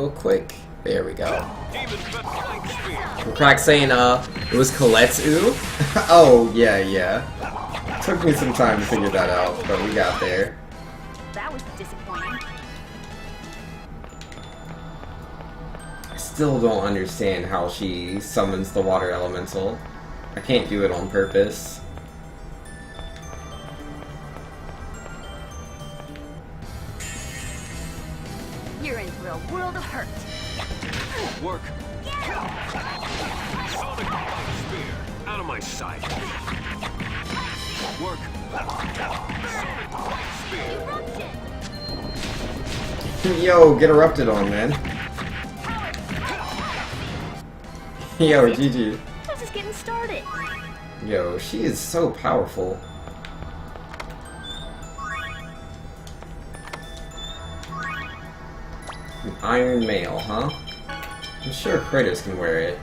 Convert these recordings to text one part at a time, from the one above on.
real quick. There we go. Crack saying, it was SuperTwoU? Oh, yeah. Took me some time to figure that out, but we got there. That was disappointing. I still don't understand how she summons the water elemental. I can't do it on purpose. You're in for a world of hurt. Work. Sonic spear. Out of my sight. Work. Sonic spear. Yo, get erupted on, man. Yo, GG. This is getting started. Yo, she is so powerful. An iron mail, huh? I'm sure Kratos can wear it.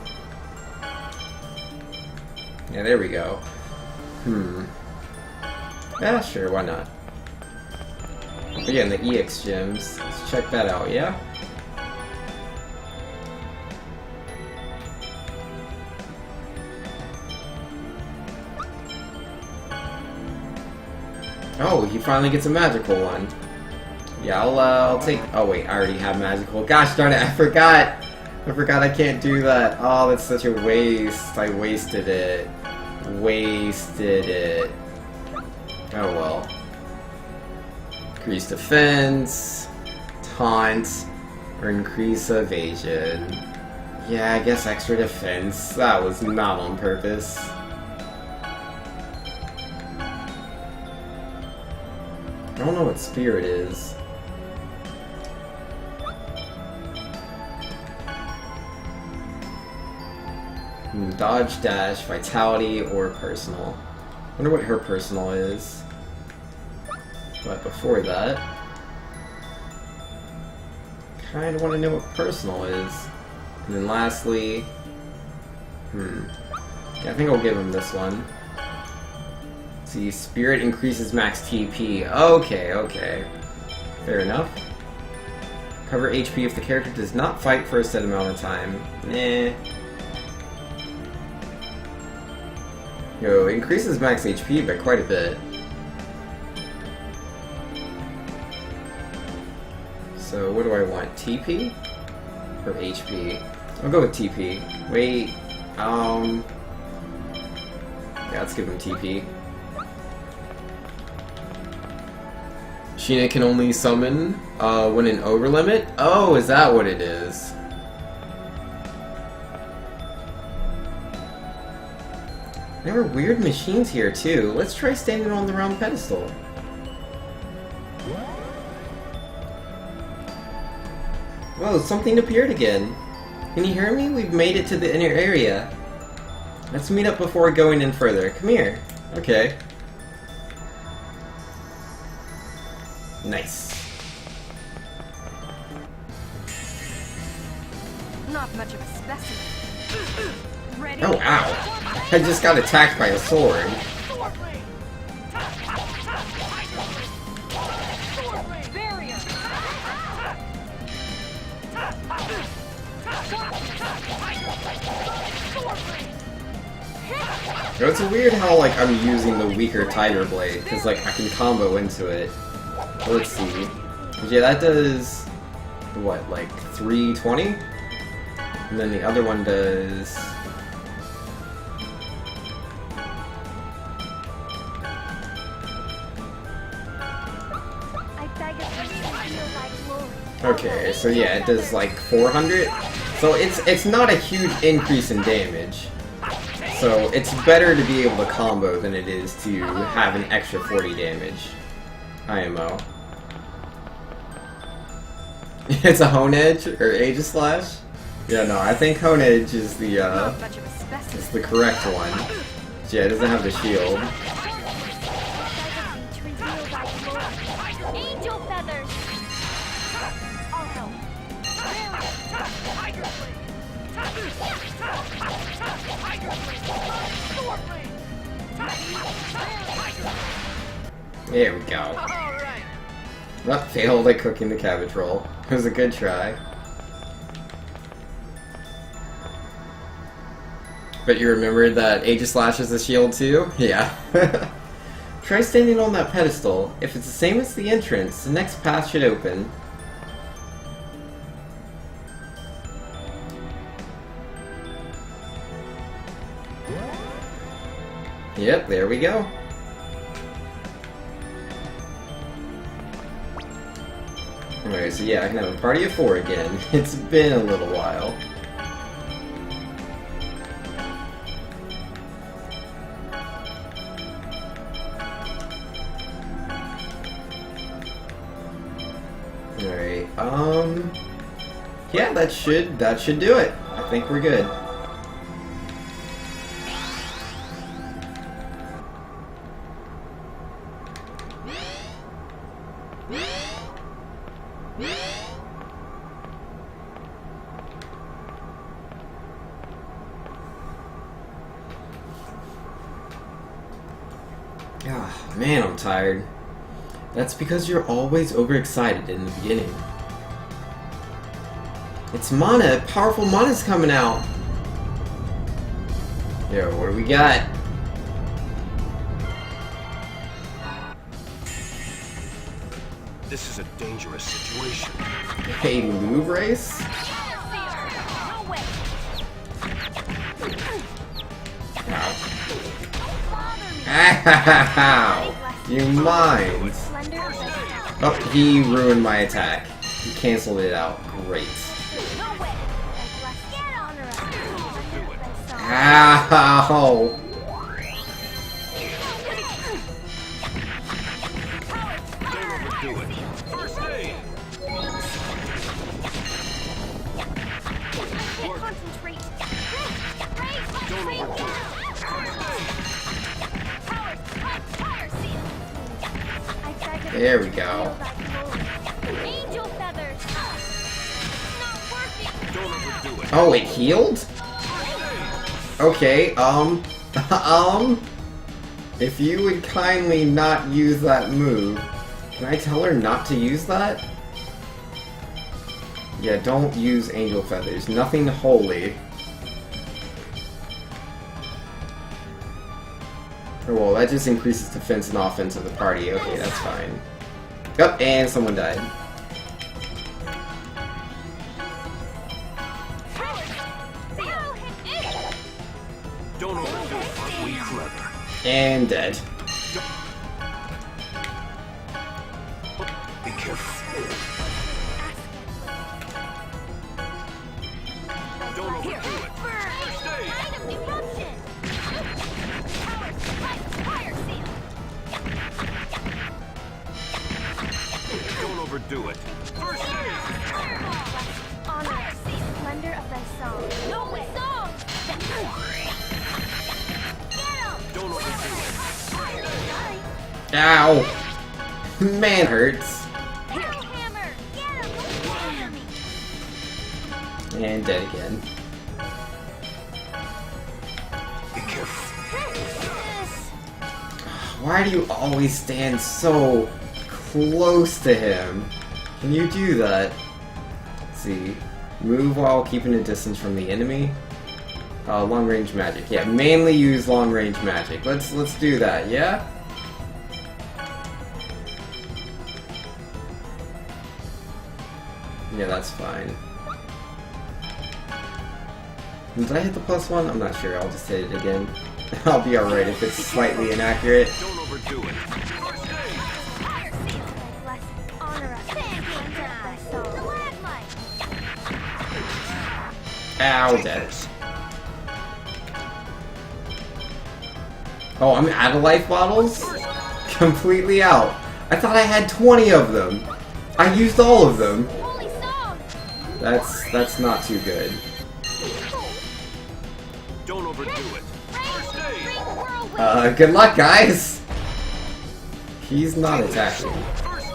Yeah, there we go. Yeah, sure, why not? Again, the EX gems. Let's check that out, yeah? Oh, he finally gets a magical one. Yeah, I'll take... Oh wait, I already have magical. Gosh darn it, I forgot! I forgot I can't do that. Oh, that's such a waste. I wasted it. Wasted it. Oh well. Increase defense, taunt, or increase evasion. Yeah, I guess extra defense. That was not on purpose. I don't know what spirit is. Dodge, dash, vitality, or personal. Wonder what her personal is. But before that, kind of want to know what personal is. And then lastly, yeah, I think I'll give him this one. See, spirit increases max TP. Okay. Fair enough. Cover HP if the character does not fight for a set amount of time. Nah. Yo, increases max HP by quite a bit. So, what do I want? TP? Or HP? I'll go with TP. Wait, yeah, let's give him TP. Sheena can only summon when an over limit? Oh, is that what it is? There are weird machines here too. Let's try standing on the round pedestal. Whoa, something appeared again. Can you hear me? We've made it to the inner area. Let's meet up before going in further. Come here. Okay. Nice. Not much of a specimen. Ready? Oh, ow. I just got attacked by a sword. You know, it's weird how, like, I'm using the weaker Tiger Blade, because, like, I can combo into it. Let's see. Yeah, that does... what, like, 320? And then the other one does... Okay, so yeah, it does like 400. So it's not a huge increase in damage. So it's better to be able to combo than it is to have an extra 40 damage. IMO. It's a Hone Edge or Aegis Slash? Yeah, no, I think Hone Edge is the correct one. Yeah, it doesn't have the shield. There we go. Well, failed at cooking the cabbage roll. It was a good try. But you remembered that Aegislash is a shield too? Yeah. Try standing on that pedestal. If it's the same as the entrance, the next path should open. Yep, there we go. Alright, so yeah, I can have a party of 4 again. It's been a little while. Alright, yeah, that should do it. I think we're good. Ah, man, I'm tired. That's because you're always overexcited in the beginning. It's mana! Powerful mana's coming out! Yo, what do we got? This is a dangerous situation. A move race? Ow! You mind? Oh, he ruined my attack. He canceled it out. Great. Ow! There we go. Oh, it healed? Okay, if you would kindly not use that move, can I tell her not to use that? Yeah, don't use angel feathers. Nothing holy. Oh, well, that just increases defense and offense of the party. Okay, that's fine. Yep, and someone died. Don't overdo it, be clever. And dead. Be careful. Don't overdo it. First aid. Don't overdo it. First aid. Honor, splendor of thy song. No way. Song. Don't overdo it. Ow! Man, hurts. Hammer. Get him. And dead again. Be careful. Why do you always stand so close to him? Can you do that? Let's see. Move while keeping a distance from the enemy. Long range magic. Yeah, mainly use long range magic. Let's do that, yeah? Yeah, that's fine. Did I hit the +1? I'm not sure. I'll just hit it again. I'll be alright if it's slightly inaccurate. Don't overdo it. First aid. Honor us. Thy song. Ow, dead. Oh, I'm out of life bottles? Completely out. I thought I had 20 of them. I used all of them. That's not too good. Don't overdo it. First aid. Good luck, guys. He's not attacking. First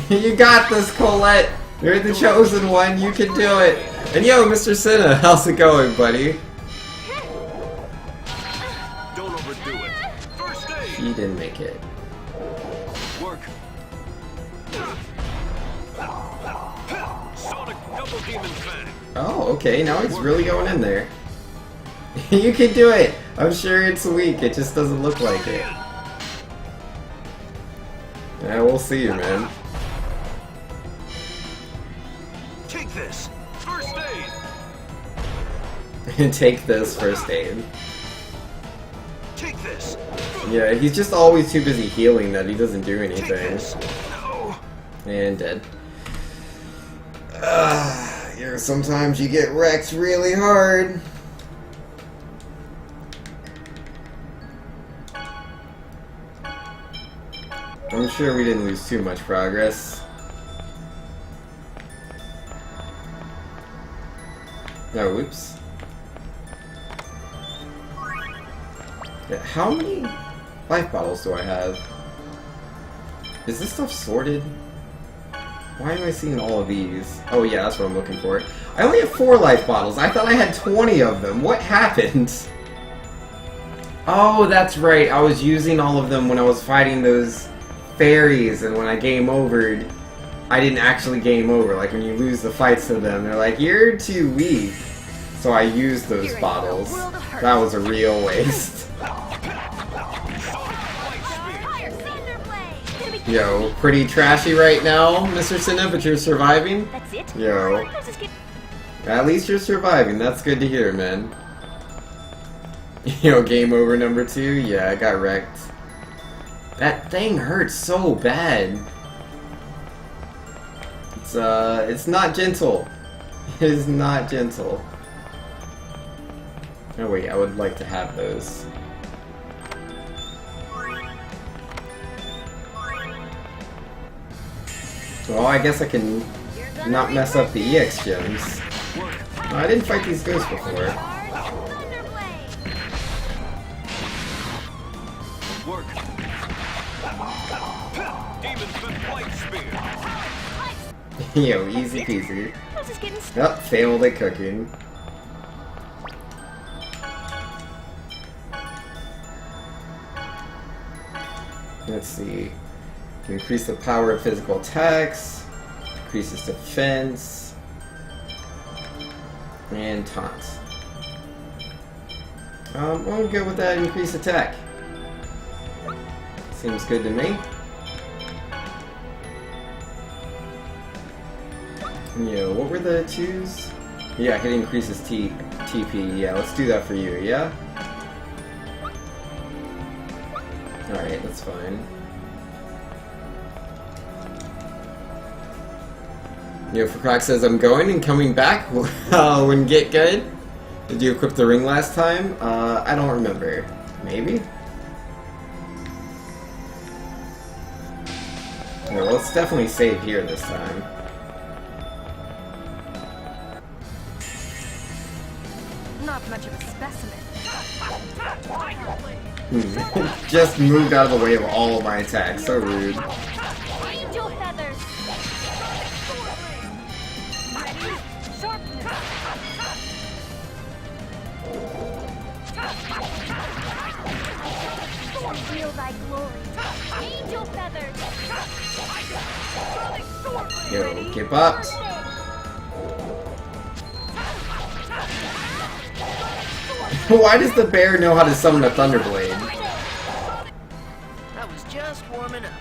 aid. You got this, Colette. You're the chosen one. You can do it. And yo, Mr. Cinna, how's it going, buddy? Don't overdo it. First aid. He didn't make it. Work. Sonic double Triple Demon Fang. Oh, okay, now he's really going in there. You can do it! I'm sure it's weak, it just doesn't look like it. Yeah, we'll see you, man. Take this. First aid. Take this first aid. Take this. Yeah, he's just always too busy healing that he doesn't do Take anything. this. No. And dead. Yeah, sometimes you get wrecked really hard. I'm sure we didn't lose too much progress. No, whoops. Yeah, how many life bottles do I have? Is this stuff sorted? Why am I seeing all of these? Oh yeah, that's what I'm looking for. I only have 4 life bottles. I thought I had 20 of them. What happened? Oh, that's right. I was using all of them when I was fighting those fairies, and when I game overed, I didn't actually game over. Like when you lose the fights to them, they're like, you're too weak. So I used those bottles. That was a real waste. Yo, pretty trashy right now, Mr. Cinna, but you're surviving? That's it? Yo. At least you're surviving. That's good to hear, man. Yo, game over number 2? Yeah, I got wrecked. That thing hurts so bad. It's not gentle. It is not gentle. Oh wait, I would like to have those. Well, I guess I can not mess up the EX gems. Oh, I didn't fight these ghosts before. Work. Demon Flight Spear. Yo, easy peasy. Yep, failed at cooking. Let's see. Increase the power of physical attacks, increases defense, and taunts. I'm gonna go with that increased attack. Seems good to me. Yo, what were the 2s? Yeah, I could increase his TP. Yeah, let's do that for you, yeah? Alright, that's fine. Yo, Frocroc says, I'm going and coming back when get good. Did you equip the ring last time? I don't remember. Maybe? Yeah, well, let's definitely save here this time. Not much of a specimen. Just moved out of the way of all of my attacks. So rude. Angel feathers. Ready? Sharpness. Reveal thy glory. Angel feathers. Yo, get bopped. Why does the bear know how to summon a Thunderblade? I was just warming up.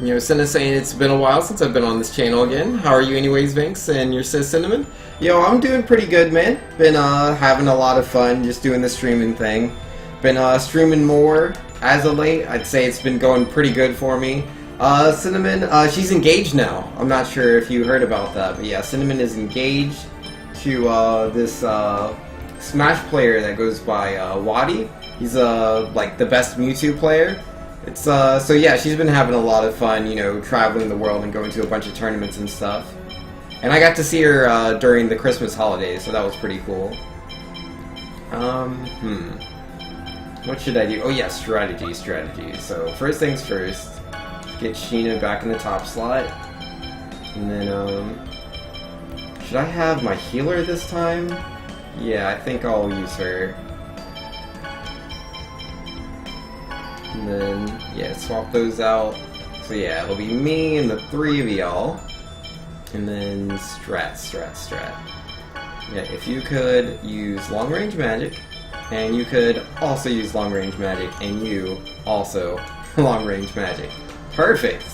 You know, Cinna saying it's been a while since I've been on this channel again. How are you anyways, Vinx, and your sis Cinnamon? Yo, I'm doing pretty good, man. Been having a lot of fun just doing the streaming thing. Been streaming more as of late. I'd say it's been going pretty good for me. Cinnamon, she's engaged now. I'm not sure if you heard about that, but yeah, Cinnamon is engaged to this Smash player that goes by Wadi. He's like the best Mewtwo player. It's so yeah, she's been having a lot of fun, you know, traveling the world and going to a bunch of tournaments and stuff. And I got to see her during the Christmas holidays, so that was pretty cool. What should I do? Oh yeah, strategy. So first things first, get Sheena back in the top slot, and then Should I have my healer this time? Yeah, I think I'll use her. And then, yeah, swap those out. So yeah, it'll be me and the 3 of y'all. And then strat. Yeah, if you could use long range magic, and you could also use long range magic, and you also long range magic. Perfect!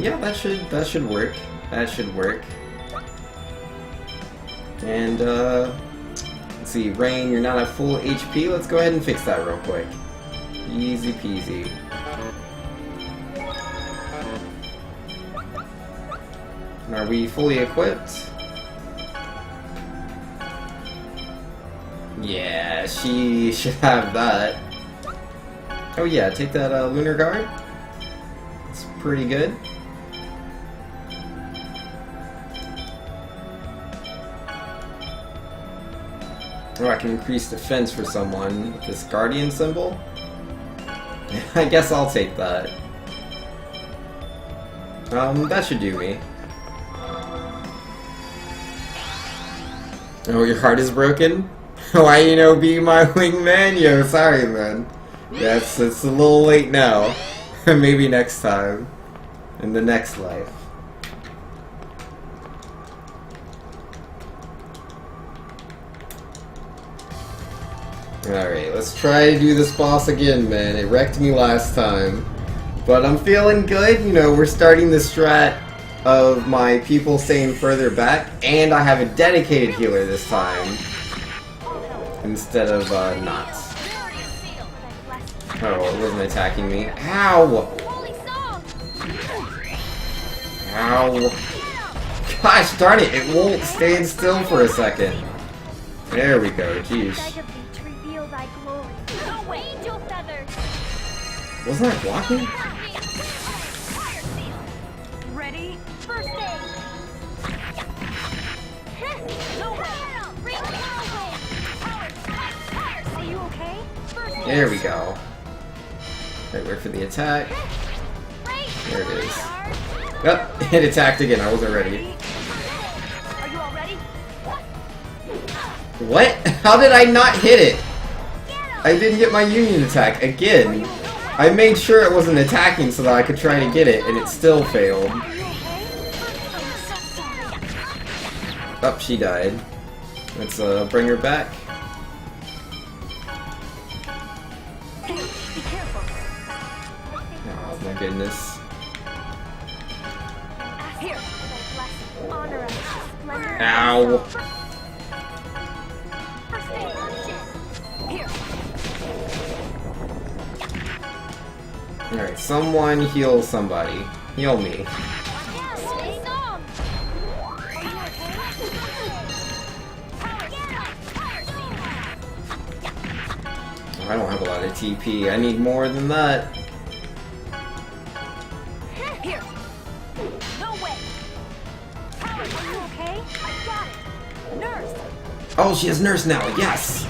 Yeah, that should work. That should work. And, let's see, Rain, you're not at full HP. Let's go ahead and fix that real quick. Easy peasy. Are we fully equipped? Yeah, she should have that. Oh yeah, take that Lunar Guard. It's pretty good. Oh, I can increase defense for someone with this Guardian symbol. I guess I'll take that. That should do me. Oh, your heart is broken? Why, you know, be my wingman? Yo, sorry, man. Yeah, it's a little late now. Maybe next time. In the next life. Alright, let's try to do this boss again, man. It wrecked me last time. But I'm feeling good. You know, we're starting the strat of my people staying further back, and I have a dedicated healer this time. Instead of, not. Oh, it wasn't attacking me. Ow! Ow! Gosh darn it, it won't stand still for a second. There we go, jeez. Wasn't I blocking? Ready? First aid. Are you okay? There we go. Right, wait for the attack. There it is. Yep, it attacked again. I wasn't ready. Are you all ready? What? How did I not hit it? I didn't get my union attack again. I made sure it wasn't attacking so that I could try to get it, and it still failed. Oh, she died. Let's bring her back. Oh my goodness. Ow. Alright, someone heal somebody. Heal me. I don't have a lot of TP. I need more than that. Here. No way. Are you okay? I got it. Nurse. Oh, she has nurse now. Yes.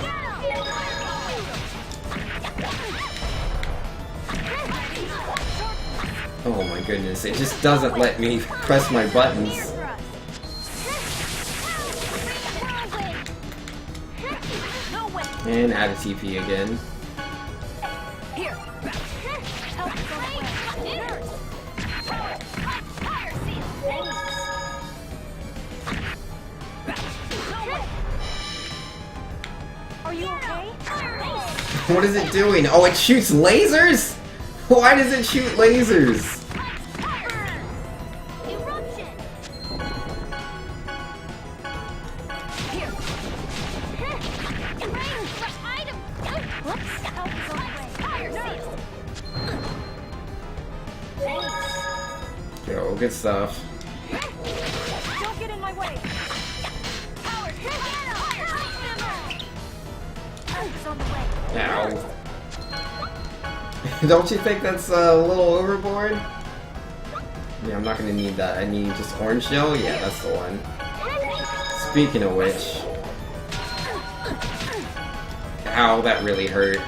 Oh my goodness, it just doesn't let me press my buttons. And add a TP again. Are you okay? What is it doing? Oh, it shoots lasers? Why does it shoot lasers? Yo, good stuff. Don't get in my way. Ow. Don't you think that's a little overboard? Yeah, I'm not gonna need that. I need just orange shell? Yeah, that's the one. Speaking of which... Ow, that really hurt.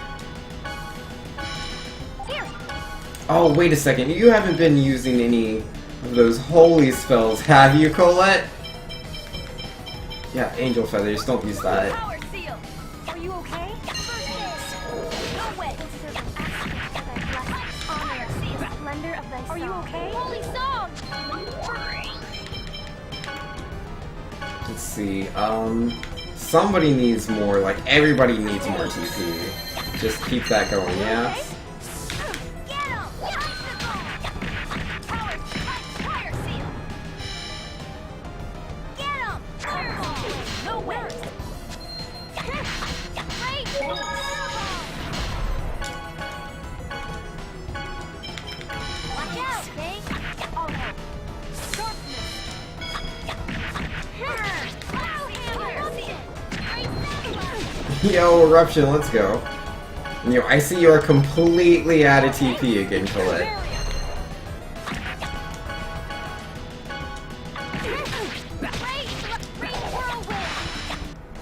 Oh, wait a second. You haven't been using any of those holy spells, have you, Colette? Yeah, angel feathers. Don't use that. Power seal. Are you okay? First aid. No way. Honor, see the splendor of thy song. Are you okay? Holy song. Let's see. Somebody needs more. Like everybody needs more TP. Just keep that going, yeah. Get him. Fire seal. Get him. No way. Watch out, Snake. All right. Yo, Eruption, let's go. Yo, I see you're completely out of TP again, Colette.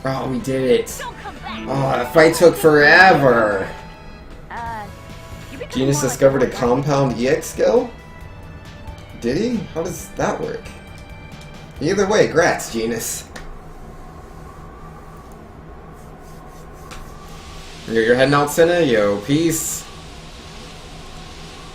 Oh, we did it. Oh, that fight took forever. Genus discovered a compound EX skill? Did he? How does that work? Either way, grats, Genus. You're heading out, Senna? Yo, peace.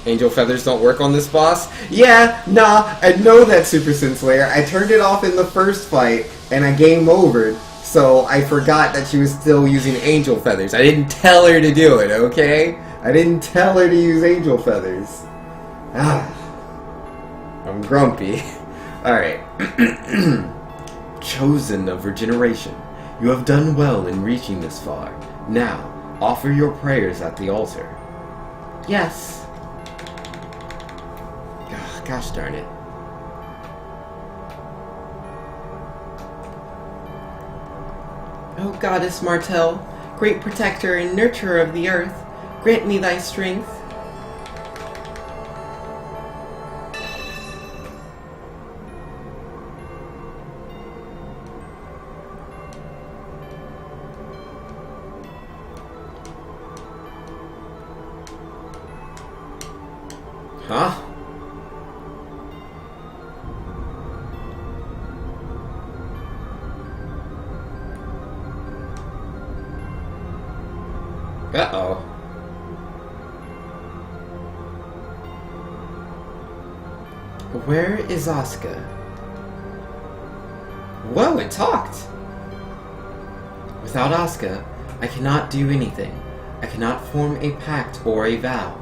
Angel feathers don't work on this boss? Yeah, nah, I know that, Super Sin Slayer. I turned it off in the first fight, and I game overed, so I forgot that she was still using angel feathers. I didn't tell her to do it, okay? I didn't tell her to use angel feathers. Ah. I'm grumpy. Alright. Chosen of Regeneration, you have done well in reaching this far. Now, offer your prayers at the altar. Yes. Gosh darn it. O Goddess Martel, great protector and nurturer of the earth, grant me thy strength. Huh? Uh-oh. Where is Asuka? Whoa, it talked! Without Asuka, I cannot do anything. I cannot form a pact or a vow.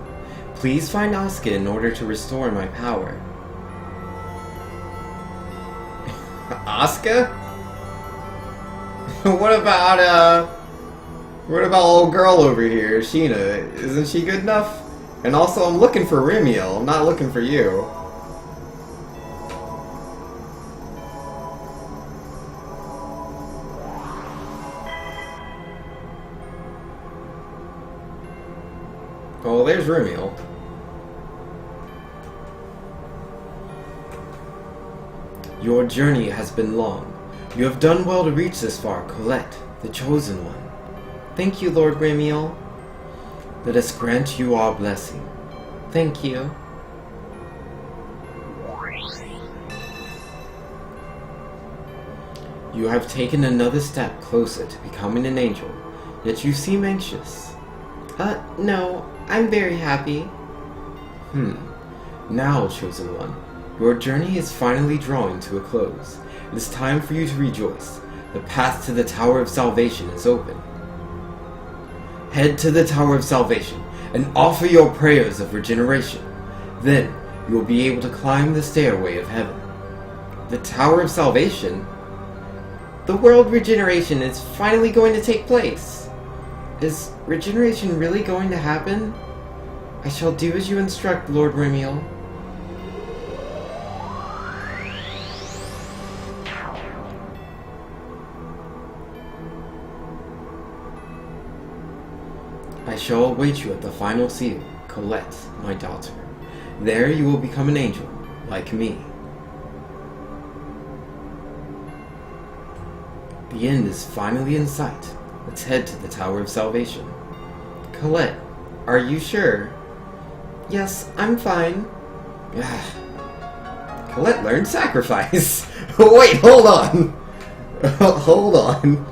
Please find Asuka in order to restore my power. Asuka? What about old girl over here, Sheena? Isn't she good enough? And also, I'm looking for Remiel. I'm not looking for you. Oh, there's Remiel. Your journey has been long. You have done well to reach this far, Colette, the Chosen One. Thank you, Lord Remiel. Let us grant you our blessing. Thank you. You have taken another step closer to becoming an angel, yet you seem anxious. No, I'm very happy. Now, Chosen One, your journey is finally drawing to a close. It is time for you to rejoice. The path to the Tower of Salvation is open. Head to the Tower of Salvation and offer your prayers of regeneration. Then, you will be able to climb the stairway of heaven. The Tower of Salvation? The world regeneration is finally going to take place. Is regeneration really going to happen? I shall do as you instruct, Lord Remiel. I shall await you at the final seal, Colette, my daughter. There you will become an angel, like me. The end is finally in sight. Let's head to the Tower of Salvation. Colette, are you sure? Yes, I'm fine. Colette learned sacrifice. Wait, hold on. Hold on.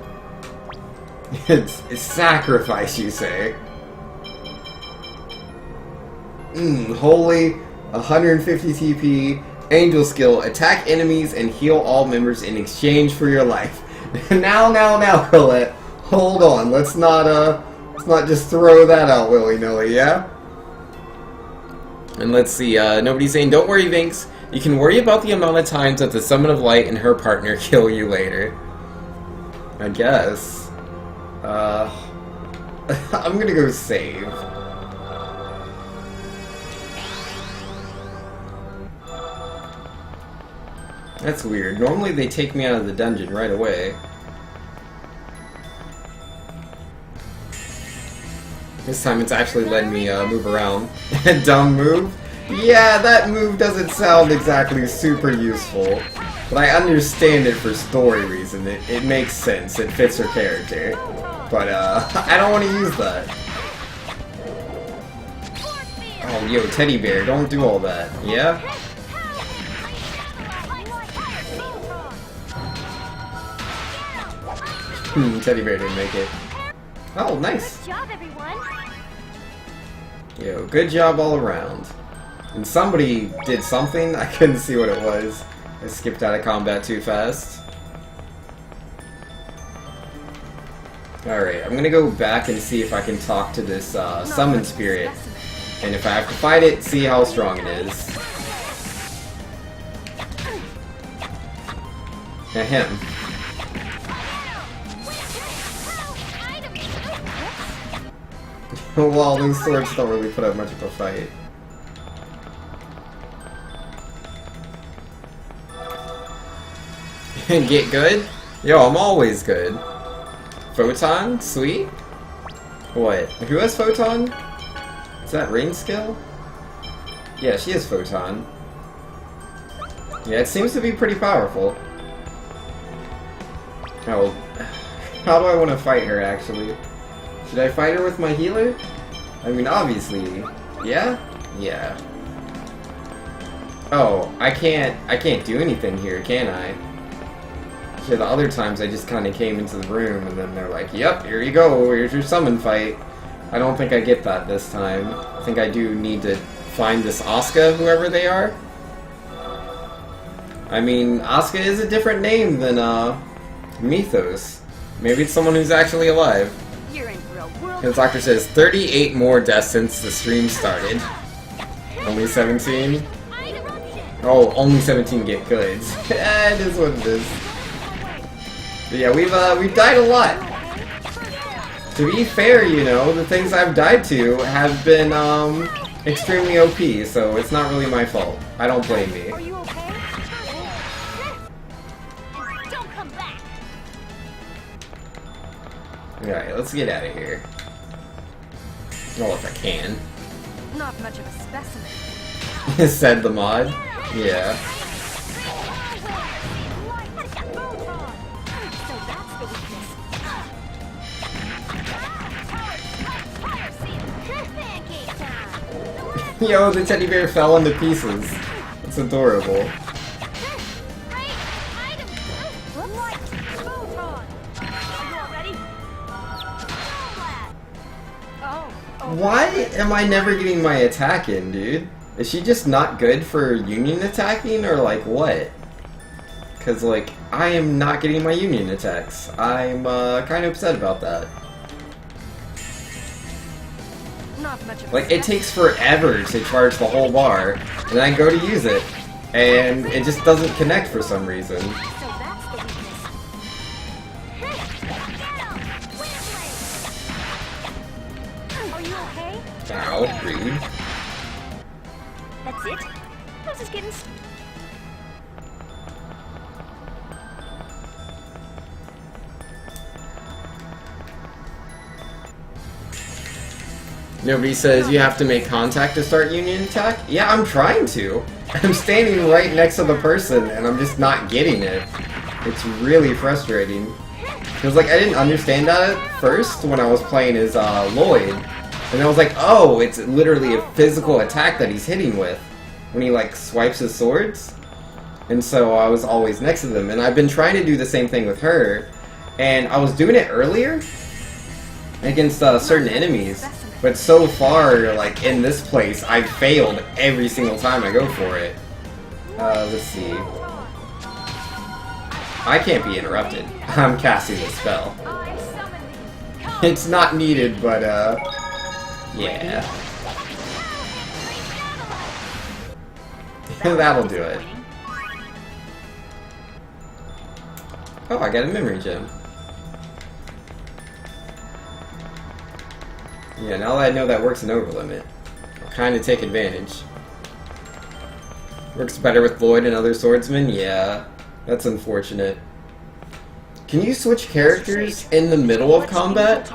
It's sacrifice, you say? Holy 150 TP, angel skill, attack enemies and heal all members in exchange for your life. Now, Colette. Hold on. Let's not just throw that out willy-nilly, yeah? And let's see, nobody's saying, don't worry, Vinx. You can worry about the amount of times that the Summon of Light and her partner kill you later. I guess. I'm gonna go save. That's weird. Normally they take me out of the dungeon right away. This time it's actually letting me move around. Dumb move? Yeah, that move doesn't sound exactly super useful. But I understand it for story reason. It makes sense. It fits her character. But I don't want to use that. Oh, yo, teddy bear, don't do all that. Yeah? Teddy bear didn't make it. Oh, nice. Good job, everyone. Yo, good job all around. And somebody did something. I couldn't see what it was. I skipped out of combat too fast. Alright, I'm gonna go back and see if I can talk to this summon spirit. And if I have to fight it, see how strong it is. Ahem. Well, these swords don't really put up much of a fight. Get good? Yo, I'm always good. Photon? Sweet? What? Who has Photon? Is that Rain skill? Yeah, she has Photon. Yeah, it seems to be pretty powerful. Oh, how do I want to fight her, actually? Should I fight her with my healer? I mean, obviously. Yeah? Yeah. Oh, I can't do anything here, can I? Yeah, the other times I just kind of came into the room and then they're like, yep, here you go, here's your summon fight. I don't think I get that this time. I think I do need to find this Asuka, whoever they are. I mean, Asuka is a different name than, Mythos. Maybe it's someone who's actually alive. You're in real world. The doctor says 38 more deaths since the stream started. Only 17? Oh, only 17 get goods. It is what it is. But yeah, we've died a lot. To be fair, you know, the things I've died to have been extremely OP, so it's not really my fault. I don't blame me. Are you okay? Don't come back. Alright, let's get out of here. Well, if I can. Not much of a specimen. Said the mod. Yeah. So that's the weakness. Pancake time. Yo, the teddy bear fell into pieces. It's adorable. Why am I never getting my attack in, dude? Is she just not good for union attacking, or like what? Because, like, I am not getting my union attacks. I'm kind of upset about that. Not much of a Like, it takes forever to charge the whole bar, and I go to use it, and it just doesn't connect for some reason. So that's the weakness. Are you okay? Ow, rude. That's it? I was just getting... Nobody says you have to make contact to start union attack? Yeah, I'm trying to. I'm standing right next to the person, and I'm just not getting it. It's really frustrating. Because, like, I didn't understand that at first when I was playing as, Lloyd. And I was like, oh, it's literally a physical attack that he's hitting with when he like swipes his swords. And so I was always next to them, and I've been trying to do the same thing with her, and I was doing it earlier against certain enemies, but so far, like in this place, I've failed every single time I go for it. Let's see. I can't be interrupted. I'm casting the spell. It's not needed, but yeah. That'll do it. Oh, I got a memory gem. Yeah, now that I know that works in Overlimit, I'll kind of take advantage. Works better with Lloyd and other swordsmen? Yeah, that's unfortunate. Can you switch characters in the middle of combat?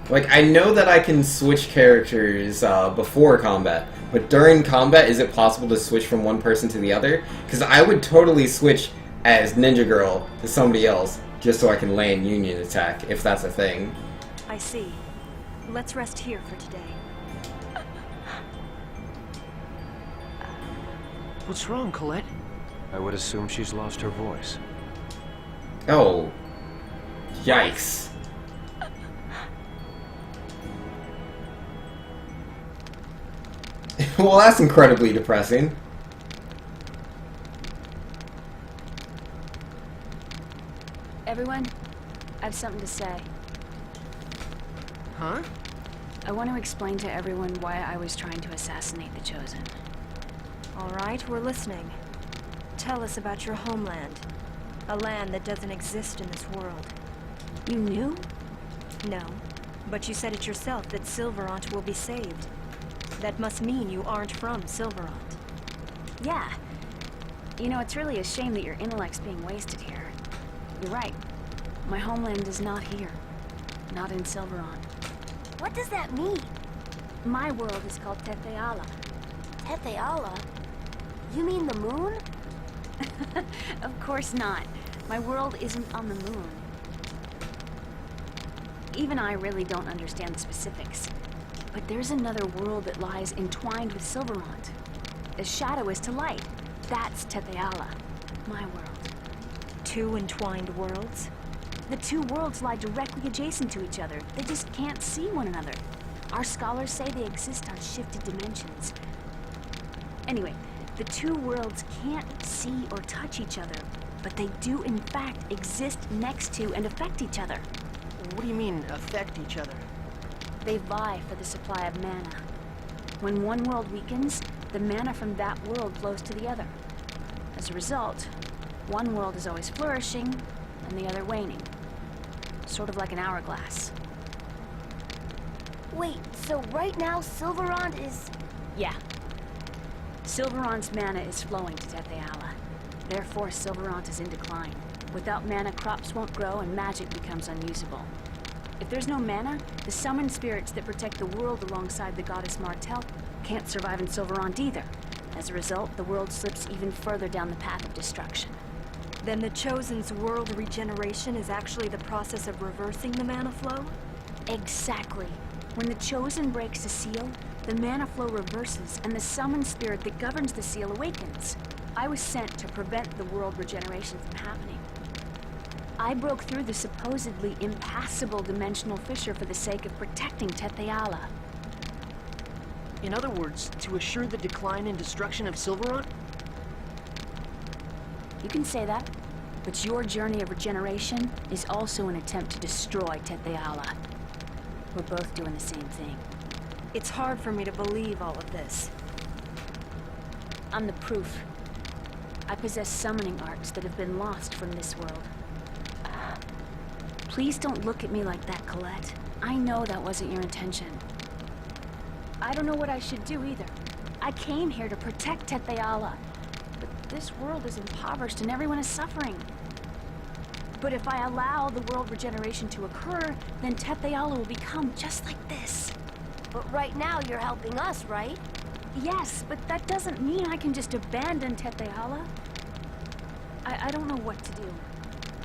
Like, I know that I can switch characters before combat, but during combat, is it possible to switch from one person to the other? Because I would totally switch as Ninja Girl to somebody else, just so I can land Union attack, if that's a thing. I see. Let's rest here for today. What's wrong, Colette? I would assume she's lost her voice. Oh. Yikes. Well, that's incredibly depressing. Everyone, I have something to say. Huh? I want to explain to everyone why I was trying to assassinate the Chosen. All right, we're listening. Tell us about your homeland. A land that doesn't exist in this world. You knew? No, but you said it yourself that Silverant will be saved. That must mean you aren't from Silverant. Yeah. You know, it's really a shame that your intellect's being wasted here. You're right. My homeland is not here. Not in Silverant. What does that mean? My world is called Tetheala. Tetheala? You mean the moon? Of course not. My world isn't on the moon. Even I really don't understand the specifics. But there's another world that lies entwined with Silverant. As shadow is to light. That's Tetheala. My world. Two entwined worlds? The two worlds lie directly adjacent to each other. They just can't see one another. Our scholars say they exist on shifted dimensions. Anyway, the two worlds can't see or touch each other, but they do in fact exist next to and affect each other. What do you mean, affect each other? They vie for the supply of mana. When one world weakens, the mana from that world flows to the other. As a result, one world is always flourishing, and the other waning. Sort of like an hourglass. Wait, so right now Silverant is... Yeah. Silverant's mana is flowing to Tetheala. Therefore, Silverant is in decline. Without mana, crops won't grow and magic becomes unusable. If there's no mana, the summoned spirits that protect the world alongside the goddess Martel can't survive in Silverant either. As a result, the world slips even further down the path of destruction. Then the Chosen's world regeneration is actually the process of reversing the mana flow? Exactly. When the Chosen breaks the seal, the mana flow reverses, and the summoned spirit that governs the seal awakens. I was sent to prevent the world regeneration from happening. I broke through the supposedly impassable dimensional fissure for the sake of protecting Tetheala. In other words, to assure the decline and destruction of Silverant? You can say that, but your journey of regeneration is also an attempt to destroy Tetheala. We're both doing the same thing. It's hard for me to believe all of this. I'm the proof. I possess summoning arts that have been lost from this world. Please don't look at me like that, Colette. I know that wasn't your intention. I don't know what I should do either. I came here to protect Tetheala. But this world is impoverished and everyone is suffering. But if I allow the world regeneration to occur, then Tetheala will become just like this. But right now you're helping us, right? Yes, but that doesn't mean I can just abandon Tetheala. I don't know what to do.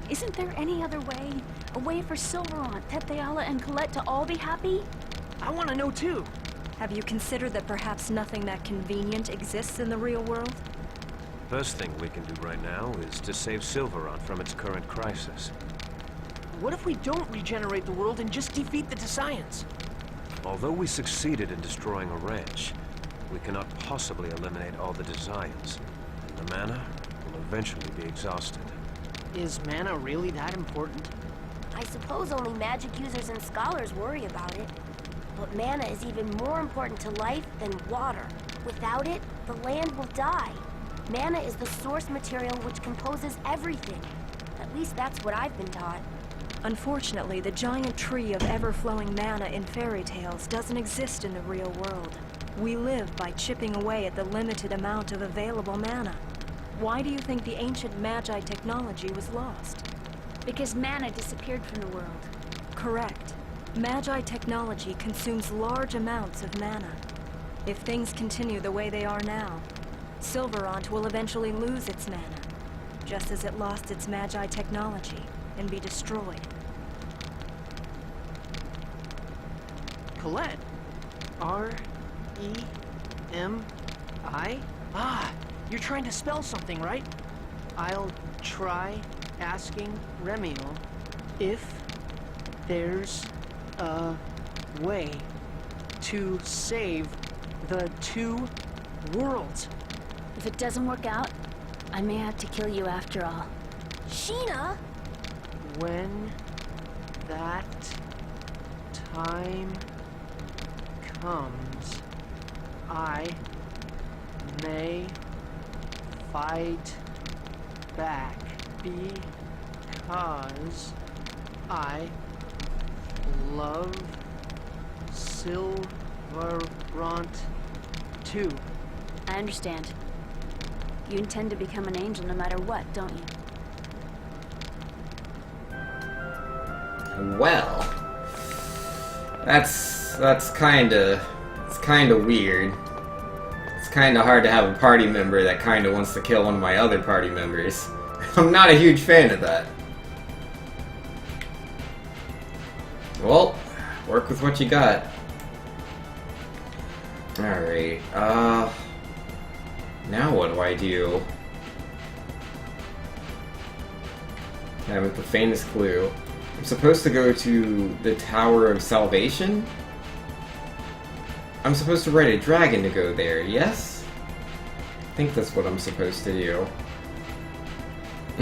Isn't there any other way? A way for Silverant, Tetheala, and Colette to all be happy? I want to know too. Have you considered that perhaps nothing that convenient exists in the real world? First thing we can do right now is to save Silverant from its current crisis. What if we don't regenerate the world and just defeat the Desians? Although we succeeded in destroying a ranch, we cannot possibly eliminate all the Desians. And the mana will eventually be exhausted. Is mana really that important? I suppose only magic users and scholars worry about it. But mana is even more important to life than water. Without it, the land will die. Mana is the source material which composes everything. At least that's what I've been taught. Unfortunately, the giant tree of ever-flowing mana in fairy tales doesn't exist in the real world. We live by chipping away at the limited amount of available mana. Why do you think the ancient Magi technology was lost? Because mana disappeared from the world. Correct. Magi technology consumes large amounts of mana. If things continue the way they are now, Silverant will eventually lose its mana, just as it lost its Magi technology, and be destroyed. Colette? R-E-M-I? Ah, you're trying to spell something, right? I'll try asking Remiel if there's a way to save the two worlds. If it doesn't work out, I may have to kill you after all. Sheena? When that time comes, I may fight back because I love Silverant too. I understand. You intend to become an angel no matter what, don't you? Well, that's kinda weird. It's kinda hard to have a party member that kinda wants to kill one of my other party members. I'm not a huge fan of that. Well, work with what you got. Alright, now what do I do? I haven't the faintest clue. I'm supposed to go to the Tower of Salvation? I'm supposed to ride a dragon to go there, yes? I think that's what I'm supposed to do.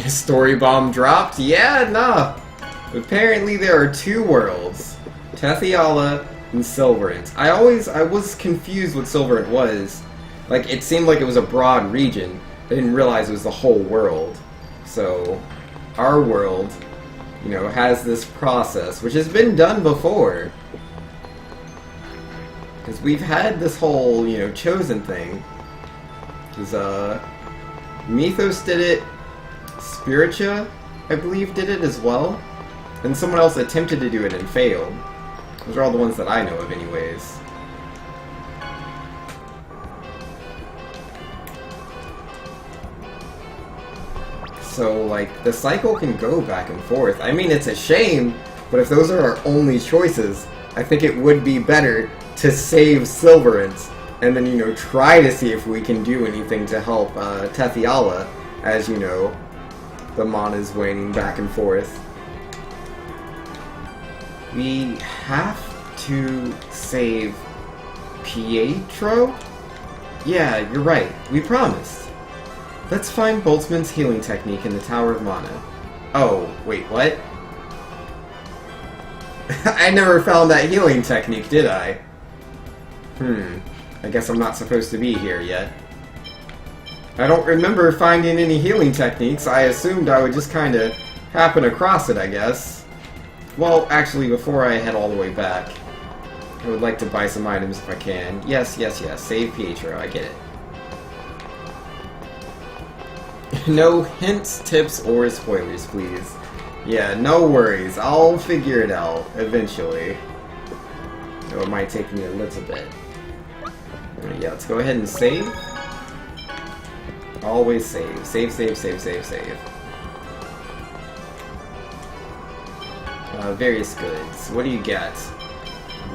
Story bomb dropped? Yeah, nah. Apparently there are two worlds. Tetheala and Silverant. I was confused what Silverant was. Like, it seemed like it was a broad region. I didn't realize it was the whole world. So, our world, you know, has this process, which has been done before. Because we've had this whole, you know, chosen thing. Because, Mythos did it, Spiritia, I believe, did it as well. And someone else attempted to do it and failed. Those are all the ones that I know of anyways. So, like, the cycle can go back and forth. I mean, it's a shame, but if those are our only choices, I think it would be better to save Silverant, and then, you know, try to see if we can do anything to help Tetheala, as, you know, the mana's waning back and forth. We have to save Pietro? Yeah, you're right. We promised. Let's find Boltzmann's healing technique in the Tower of Mana. Oh, wait, what? I never found that healing technique, did I? I guess I'm not supposed to be here yet. I don't remember finding any healing techniques. I assumed I would just kinda happen across it, I guess. Well, actually, before I head all the way back, I would like to buy some items if I can. Yes, yes, yes. Save Pietro, I get it. No hints, tips, or spoilers, please. Yeah, no worries. I'll figure it out eventually. Though it might take me a little bit. Yeah, let's go ahead and save. Always save. Save, save, save, save, save. various goods. What do you get?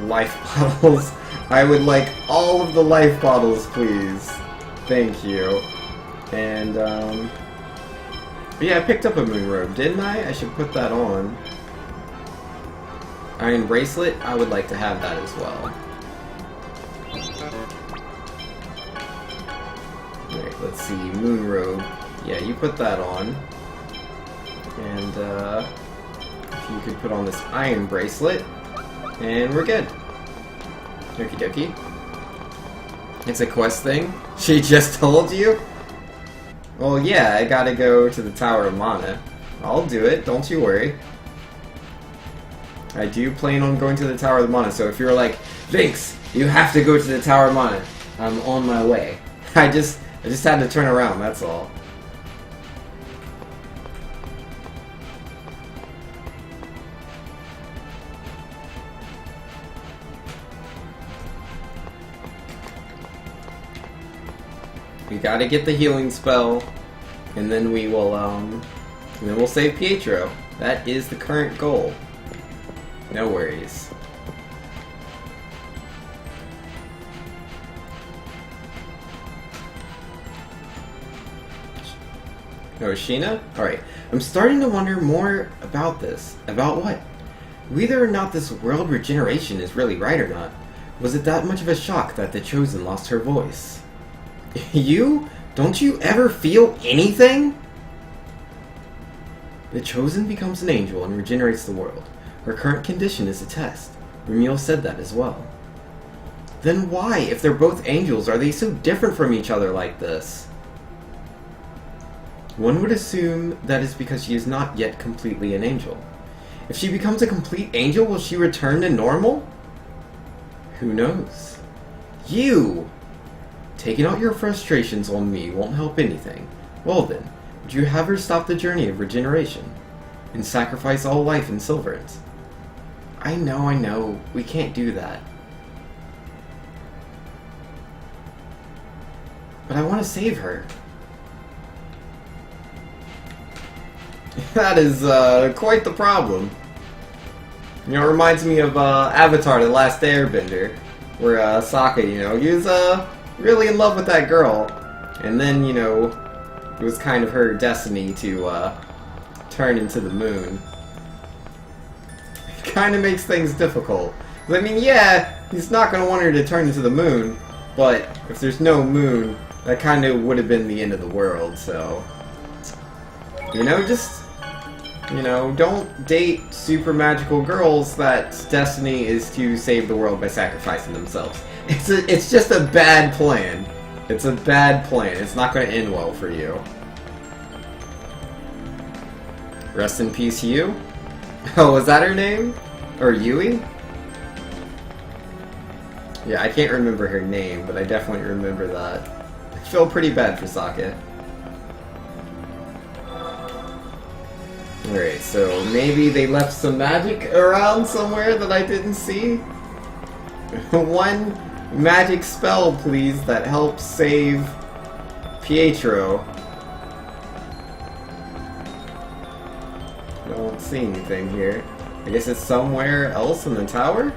Life bottles. I would like all of the life bottles, please. Thank you. And, yeah, I picked up a moon robe, didn't I? I should put that on. Iron bracelet, I would like to have that as well. Alright, let's see. Moon robe. Yeah, you put that on. And, if you could put on this iron bracelet. And we're good. Okie dokie. It's a quest thing? She just told you? Well, yeah, I gotta go to the Tower of Mana. I'll do it, don't you worry. I do plan on going to the Tower of Mana, so if you're like, Vince, you have to go to the Tower of Mana, I'm on my way. I just had to turn around, that's all. We gotta get the healing spell, and then we will, and then we'll save Pietro. That is the current goal. No worries. Oh, Sheena? Alright. I'm starting to wonder more about this. About what? Whether or not this world regeneration is really right or not. Was it that much of a shock that the Chosen lost her voice? You? Don't you ever feel anything? The Chosen becomes an angel and regenerates the world. Her current condition is a test. Ramil said that as well. Then why, if they're both angels, are they so different from each other like this? One would assume that is because she is not yet completely an angel. If she becomes a complete angel, will she return to normal? Who knows? You! Taking out your frustrations on me won't help anything. Well then, would you have her stop the journey of regeneration? And sacrifice all life in Silverance? I know, we can't do that. But I want to save her. That is, quite the problem. You know, it reminds me of, Avatar, The Last Airbender, where, Sokka, you know, he was, really in love with that girl, and then, you know, it was kind of her destiny to, turn into the moon. It kind of makes things difficult. I mean, yeah, he's not going to want her to turn into the moon, but if there's no moon, that kind of would have been the end of the world, so... You know, just... You know, don't date super magical girls that destiny is to save the world by sacrificing themselves. It's just a bad plan. It's a bad plan. It's not going to end well for you. Rest in peace, Yu? Oh, was that her name? Or Yui? Yeah, I can't remember her name, but I definitely remember that. I feel pretty bad for Sokka. Alright, so maybe they left some magic around somewhere that I didn't see? One magic spell, please, that helps save Pietro. I don't see anything here. I guess it's somewhere else in the tower?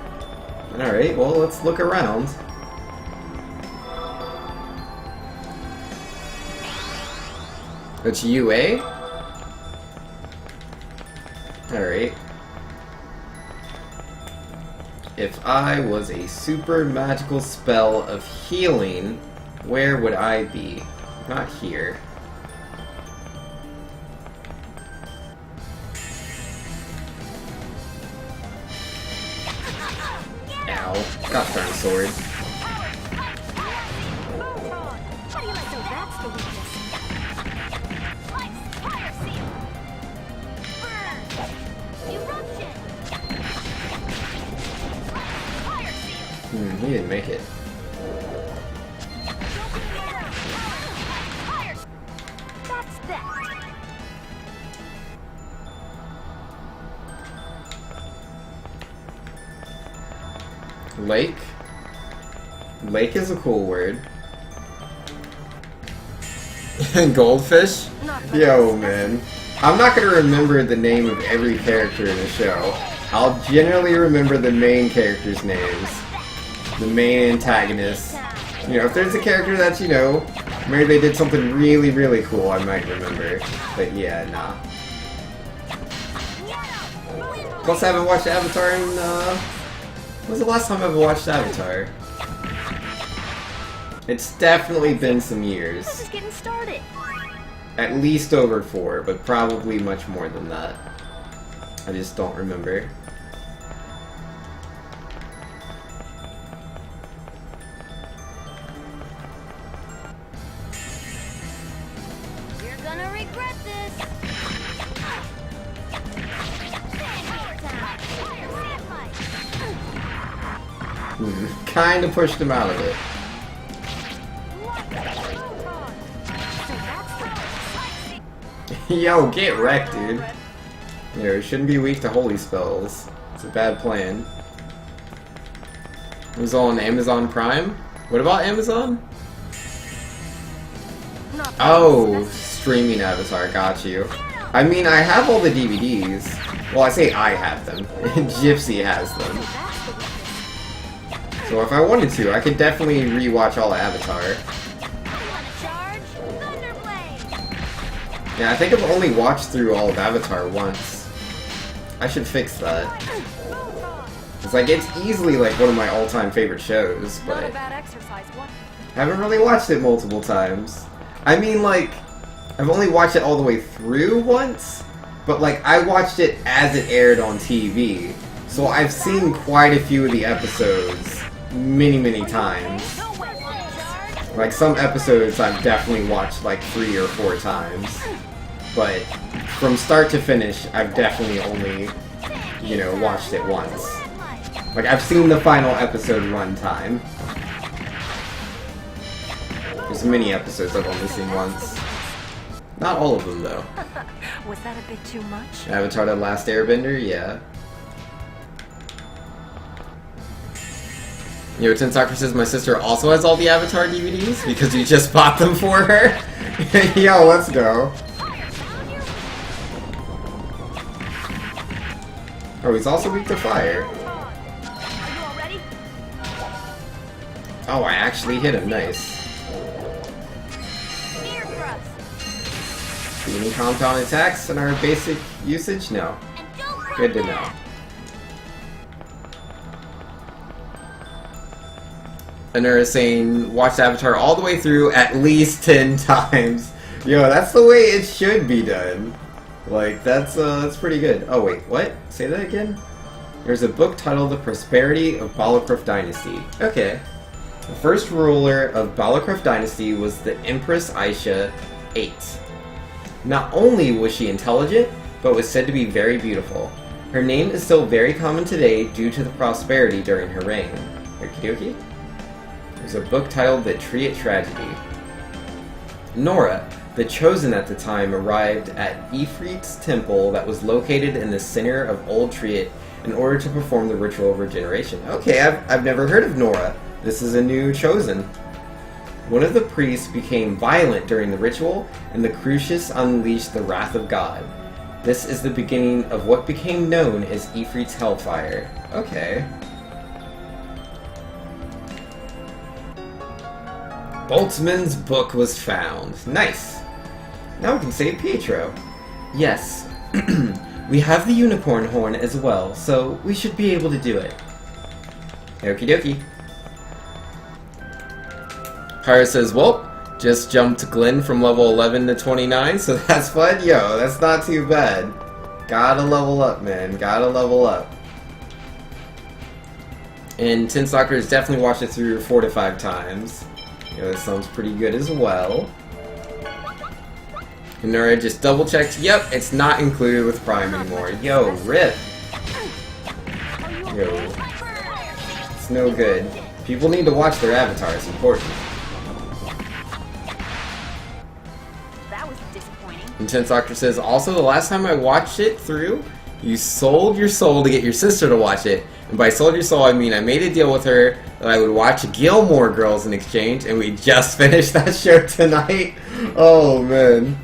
Alright, well, let's look around. It's UA? Alright. If I was a super magical spell of healing, where would I be? Not here. Ow. Gosh darn sword. He didn't make it. That's that. Lake? Lake is a cool word. Goldfish? Yo, man. I'm not gonna remember the name of every character in the show. I'll generally remember the main characters' names. The main antagonists. You know, if there's a character that's, you know, maybe they did something really, really cool, I might remember. But yeah, nah. Plus, I haven't watched Avatar in, when was the last time I ever watched Avatar? It's definitely been some years. This is getting started. At least over 4, but probably much more than that. I just don't remember. You're gonna regret this. Kinda pushed him out of it. Yo, get wrecked, dude. You know, shouldn't be weak to holy spells. It's a bad plan. It was on Amazon Prime? What about Amazon? Oh, streaming Avatar, got you. I mean, I have all the DVDs. Well, I say I have them. Gypsy has them. So if I wanted to, I could definitely rewatch all of Avatar. Yeah, I think I've only watched through all of Avatar once. I should fix that. It's like, it's easily like one of my all-time favorite shows, but I haven't really watched it multiple times. I mean, like, I've only watched it all the way through once, but like, I watched it as it aired on TV. So I've seen quite a few of the episodes many, many times. Like, some episodes I've definitely watched like 3 or 4 times. But from start to finish, I've definitely only, you know, watched it once. Like, I've seen the final episode one time. There's many episodes I've only seen once. Not all of them, though. Was that a bit too much? Avatar: The Last Airbender, yeah. Yo, Tensakura says my sister also has all the Avatar DVDs because you just bought them for her. Yo, let's go. Oh, he's also weak to fire. Oh, I actually hit him. Nice. Do any compound attacks in our basic usage? No. Good to know. Anura saying, watched Avatar all the way through at least 10 times. Yo, that's the way it should be done. Like, that's pretty good. Oh, wait, what? Say that again? There's a book titled The Prosperity of Balacroft Dynasty. Okay. The first ruler of Balacroft Dynasty was the Empress Aisha VIII. Not only was she intelligent, but was said to be very beautiful. Her name is still very common today due to the prosperity during her reign. Okie dokie. There's a book titled The Triot Tragedy. Nora, the Chosen at the time, arrived at Ifrit's temple that was located in the center of Old Triot in order to perform the ritual of regeneration. Okay, I've never heard of Nora. This is a new Chosen. One of the priests became violent during the ritual, and the Crucius unleashed the wrath of God. This is the beginning of what became known as Ifrit's Hellfire. Okay. Boltzmann's book was found. Nice. Now we can save Pietro. Yes. We have the unicorn horn as well, so we should be able to do it. Okie dokie. Pyra says, well, just jumped Glenn from level 11 to 29, so that's fun. Yo, that's not too bad. Gotta level up, man. Gotta level up. And Tensakura's definitely watched it through 4 to 5 times. Yo, that sounds pretty good as well. Nura just double checked. Yep, it's not included with Prime anymore. Yo, rip. Yo. It's no good. People need to watch their Avatar. It's important. That was disappointing. And Tensakura says, also, the last time I watched it through, you sold your soul to get your sister to watch it. And by sold your soul, I mean I made a deal with her that I would watch Gilmore Girls in exchange, and we just finished that show tonight. Oh, man.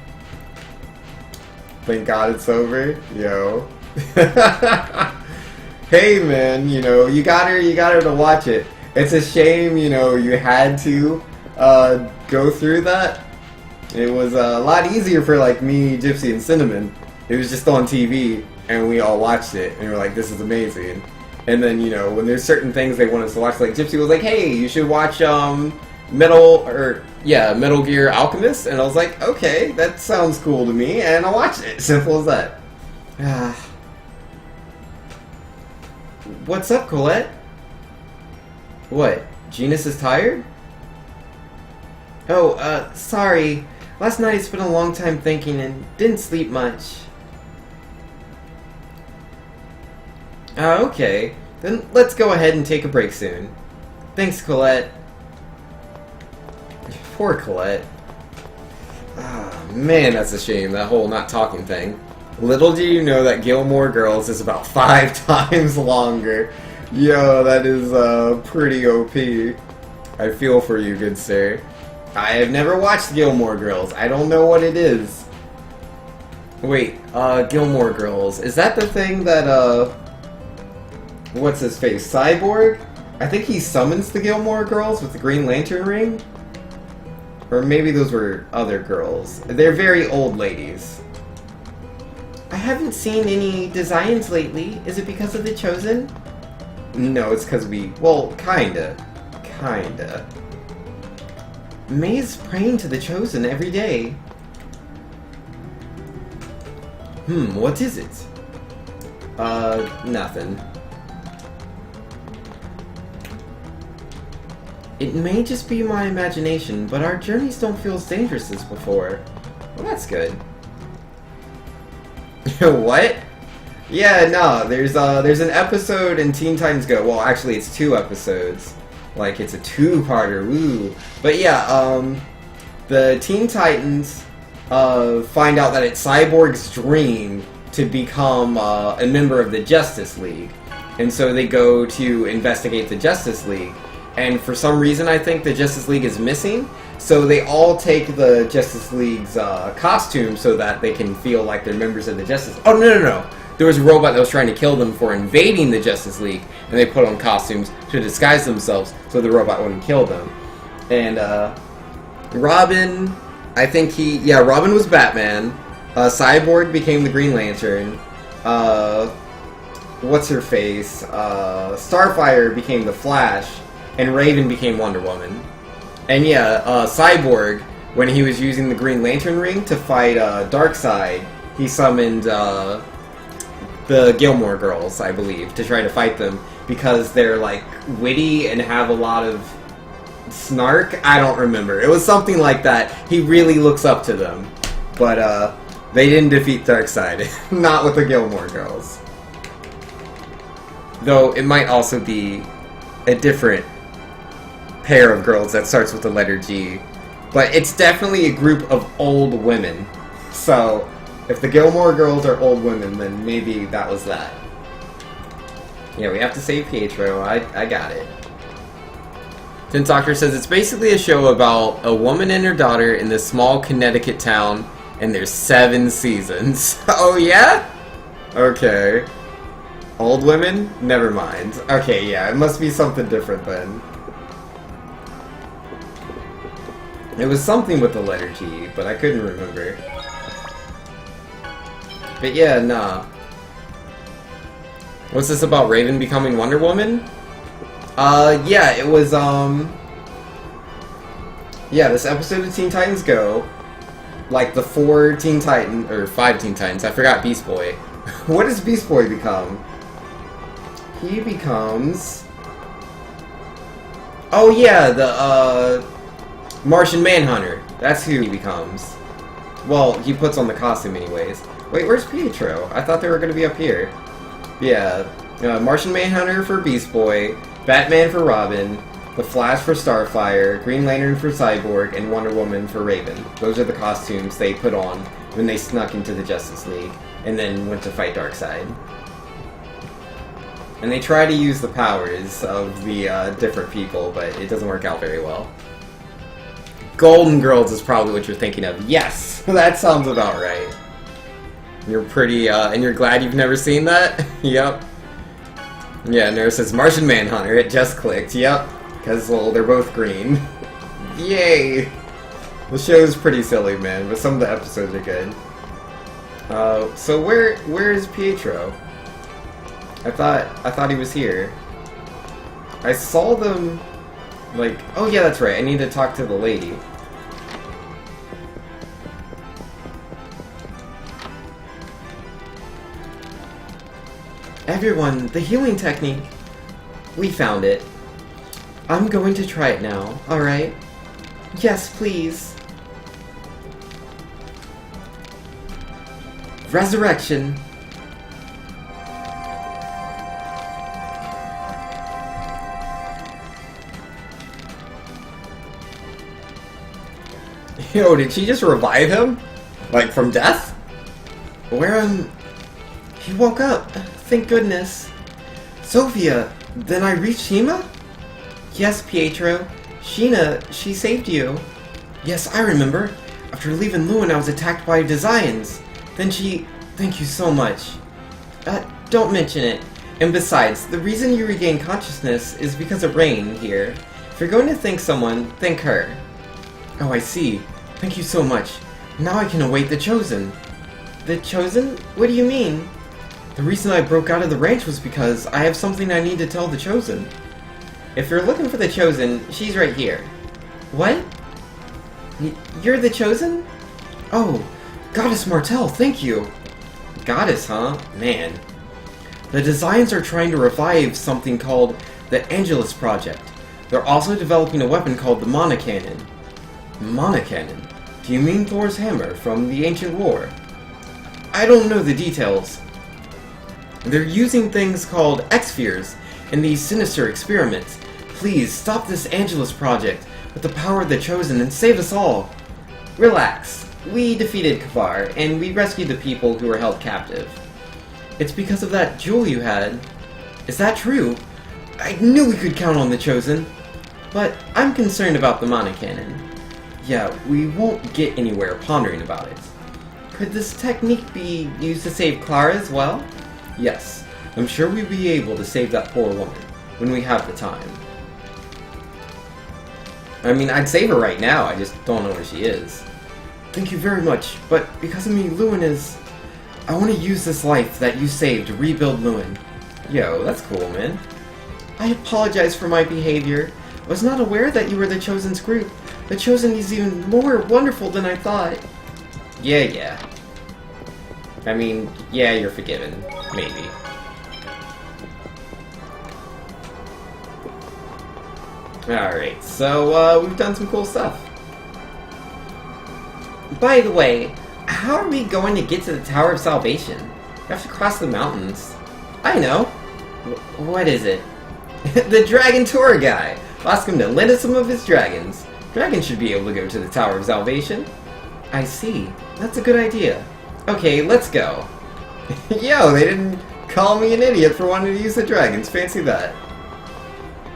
Thank God it's over. Yo. hey man, you know, you got her to watch it. It's a shame, you know, you had to go through that. It was a lot easier for like me, Gypsy, and Cinnamon. It was just on TV, and we all watched it, and we were like, this is amazing. And then, you know, when there's certain things they want us to watch, like Gypsy was like, hey, you should watch Metal Gear Alchemist, and I was like, okay, that sounds cool to me, and I watched it. Simple as that. What's up, Colette? What? Genus is tired? Oh, sorry. Last night I spent a long time thinking and didn't sleep much. Okay. Then let's go ahead and take a break soon. Thanks, Colette. Poor Colette. Ah, man, that's a shame, that whole not talking thing. Little do you know that Gilmore Girls is about 5 times longer. Yo, that is pretty OP. I feel for you, good sir. I have never watched Gilmore Girls. I don't know what it is. Wait, Gilmore Girls. Is that the thing that, what's his face? Cyborg? I think he summons the Gilmore Girls with the Green Lantern ring? Or maybe those were other girls. They're very old ladies. I haven't seen any designs lately. Is it because of The Chosen? No, it's because well, kinda. Kinda. May's praying to The Chosen every day. What is it? Nothing. It may just be my imagination, but our journeys don't feel as dangerous as before. Well, that's good. What? Yeah, no, there's an episode in Teen Titans Go. Well, actually, it's 2 episodes. Like, it's a 2-parter, woo. But yeah, the Teen Titans find out that it's Cyborg's dream to become a member of the Justice League. And so they go to investigate the Justice League. And for some reason, I think the Justice League is missing. So they all take the Justice League's costume so that they can feel like they're members of the Justice... Oh, no. There was a robot that was trying to kill them for invading the Justice League, and they put on costumes to disguise themselves so the robot wouldn't kill them. And, Robin... I think Robin was Batman. Cyborg became the Green Lantern. What's her face? Starfire became the Flash. And Raven became Wonder Woman. And yeah, Cyborg, when he was using the Green Lantern ring to fight Darkseid, he summoned the Gilmore Girls, I believe, to try to fight them because they're like witty and have a lot of snark. I don't remember. It was something like that. He really looks up to them. But they didn't defeat Darkseid. Not with the Gilmore Girls. Though it might also be a different pair of girls that starts with the letter G. But it's definitely a group of old women. So, if the Gilmore Girls are old women, then maybe that was that. Yeah, we have to save Pietro. I got it. Tin's Doctor says it's basically a show about a woman and her daughter in this small Connecticut town, and there's 7 seasons. Oh yeah? Okay. Old women? Never mind. Okay, yeah, it must be something different then. It was something with the letter G, but I couldn't remember. But yeah, nah. What's this about Raven becoming Wonder Woman? Yeah, it was, yeah, this episode of Teen Titans Go, like the 5 Teen Titans, I forgot Beast Boy. What does Beast Boy become? He becomes... Oh yeah, the, Martian Manhunter. That's who he becomes. Well, he puts on the costume anyways. Wait, where's Pietro? I thought they were gonna be up here. Yeah, Martian Manhunter for Beast Boy, Batman for Robin, the Flash for Starfire, Green Lantern for Cyborg, and Wonder Woman for Raven. Those are the costumes they put on when they snuck into the Justice League, and then went to fight Darkseid. And they try to use the powers of the different people, but it doesn't work out very well. Golden Girls is probably what you're thinking of. Yes! That sounds about right. You're pretty, and you're glad you've never seen that? Yep. Yeah, Nurse says Martian Manhunter. It just clicked. Yep. Because, well, they're both green. Yay! The show's pretty silly, man, but some of the episodes are good. So where is Pietro? I thought he was here. I saw them, like, oh yeah, that's right, I need to talk to the lady. Everyone, the healing technique. We found it. I'm going to try it now, alright? Yes, please. Resurrection. Yo, did she just revive him? Like, from death? He woke up. Thank goodness. Sophia, then I reached Shima? Yes, Pietro. Sheena, she saved you. Yes, I remember. After leaving Lewin, I was attacked by Designs. Then she... Thank you so much. Don't mention it. And besides, the reason you regained consciousness is because of Rain here. If you're going to thank someone, thank her. Oh, I see. Thank you so much. Now I can await the Chosen. The Chosen? What do you mean? The reason I broke out of the ranch was because I have something I need to tell the Chosen. If you're looking for the Chosen, she's right here. What? You're the Chosen? Oh, Goddess Martel, thank you. Goddess, huh? Man. The Designs are trying to revive something called the Angelus Project. They're also developing a weapon called the Mana Cannon. Mana Cannon? Do you mean Thor's hammer from the ancient war? I don't know the details. They're using things called X-Spheres in these sinister experiments. Please, stop this Angelus project with the power of the Chosen and save us all. Relax. We defeated Kavar, and we rescued the people who were held captive. It's because of that jewel you had. Is that true? I knew we could count on the Chosen. But I'm concerned about the Mana Cannon. Yeah, we won't get anywhere pondering about it. Could this technique be used to save Clara as well? Yes, I'm sure we'd be able to save that poor woman, when we have the time. I mean, I'd save her right now, I just don't know where she is. Thank you very much, but because of me, Lewin is... I want to use this life that you saved to rebuild Lewin. Yo, that's cool, man. I apologize for my behavior. I was not aware that you were the Chosen's group. The Chosen is even more wonderful than I thought. Yeah. I mean, yeah, you're forgiven. Maybe. Alright, so, we've done some cool stuff. By the way, how are we going to get to the Tower of Salvation? We have to cross the mountains. I know. What is it? The Dragon Tour guy! I'll ask him to lend us some of his dragons. Dragons should be able to go to the Tower of Salvation. I see. That's a good idea. Okay, let's go. Yo, they didn't call me an idiot for wanting to use the dragons. Fancy that.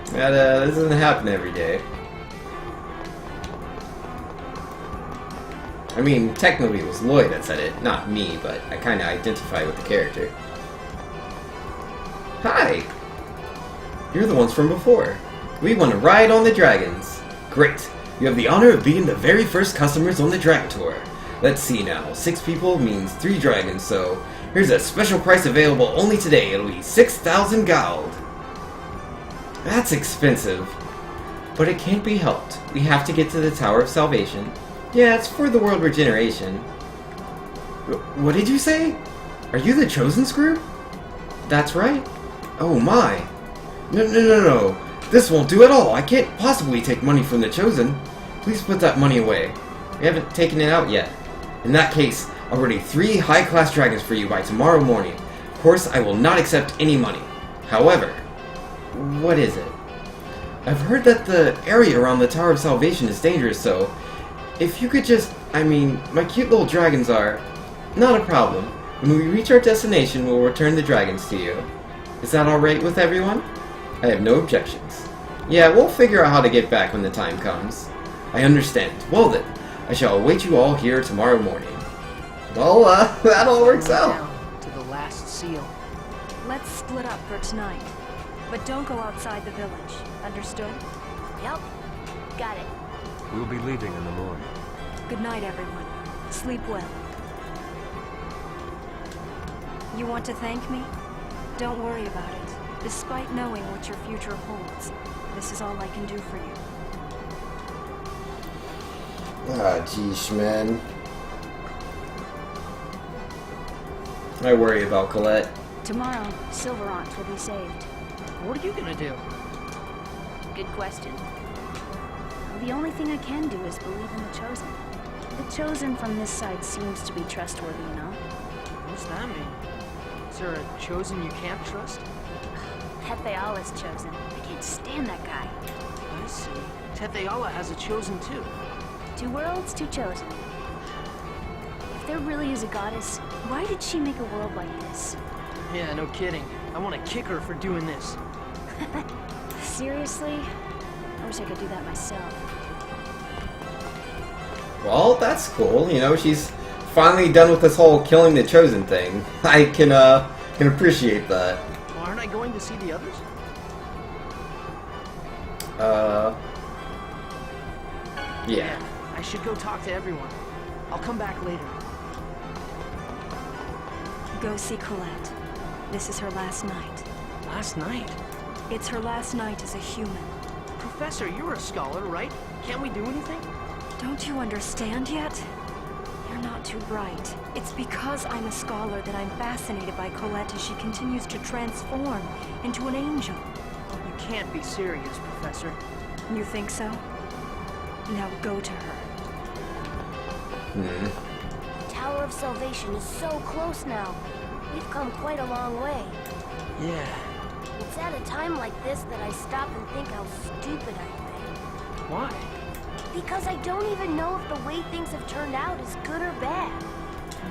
This doesn't happen every day. I mean, technically it was Lloyd that said it, not me, but I kinda identify with the character. Hi! You're the ones from before. We want to ride on the dragons. Great. You have the honor of being the very first customers on the Dragon Tour. Let's see now. 6 people means 3 dragons, so here's a special price available only today. It'll be 6,000 gold. That's expensive. But it can't be helped. We have to get to the Tower of Salvation. Yeah, it's for the world regeneration. What did you say? Are you the Chosen's group? That's right. Oh my. No. This won't do at all. I can't possibly take money from the Chosen. Please put that money away. We haven't taken it out yet. In that case, I'll ready 3 high-class dragons for you by tomorrow morning. Of course, I will not accept any money. However, what is it? I've heard that the area around the Tower of Salvation is dangerous, so if you could just... I mean, my cute little dragons are... Not a problem. When we reach our destination, we'll return the dragons to you. Is that alright with everyone? I have no objections. Yeah, we'll figure out how to get back when the time comes. I understand. Well then, I shall await you all here tomorrow morning. Well, that all works out. Down to the last seal. Let's split up for tonight. But don't go outside the village. Understood? Yep. Got it. We'll be leaving in the morning. Good night, everyone. Sleep well. You want to thank me? Don't worry about it. Despite knowing what your future holds, this is all I can do for you. Ah, geesh, man. I worry about Colette. Tomorrow, Silverant will be saved. What are you gonna do? Good question. The only thing I can do is believe in the Chosen. The Chosen from this side seems to be trustworthy, you know? What's that mean? Is there a Chosen you can't trust? Tetheala's Chosen. I can't stand that guy. I see. Tetheala has a Chosen too. 2 worlds, 2 Chosen. If there really is a goddess, why did she make a world like this? Yeah, no kidding. I want to kick her for doing this. Seriously? I wish I could do that myself. Well, that's cool. You know, she's finally done with this whole killing the Chosen thing. I can appreciate that. Well, aren't I going to see the others? Yeah. I should go talk to everyone. I'll come back later. Go see Colette. This is her last night. Last night? It's her last night as a human. Professor, you're a scholar, right? Can't we do anything? Don't you understand yet? You're not too bright. It's because I'm a scholar that I'm fascinated by Colette as she continues to transform into an angel. You can't be serious, Professor. You think so? Now go to her. The Tower of Salvation is so close now. We've come quite a long way. Yeah. It's at a time like this that I stop and think how stupid I've been. Why? Because I don't even know if the way things have turned out is good or bad.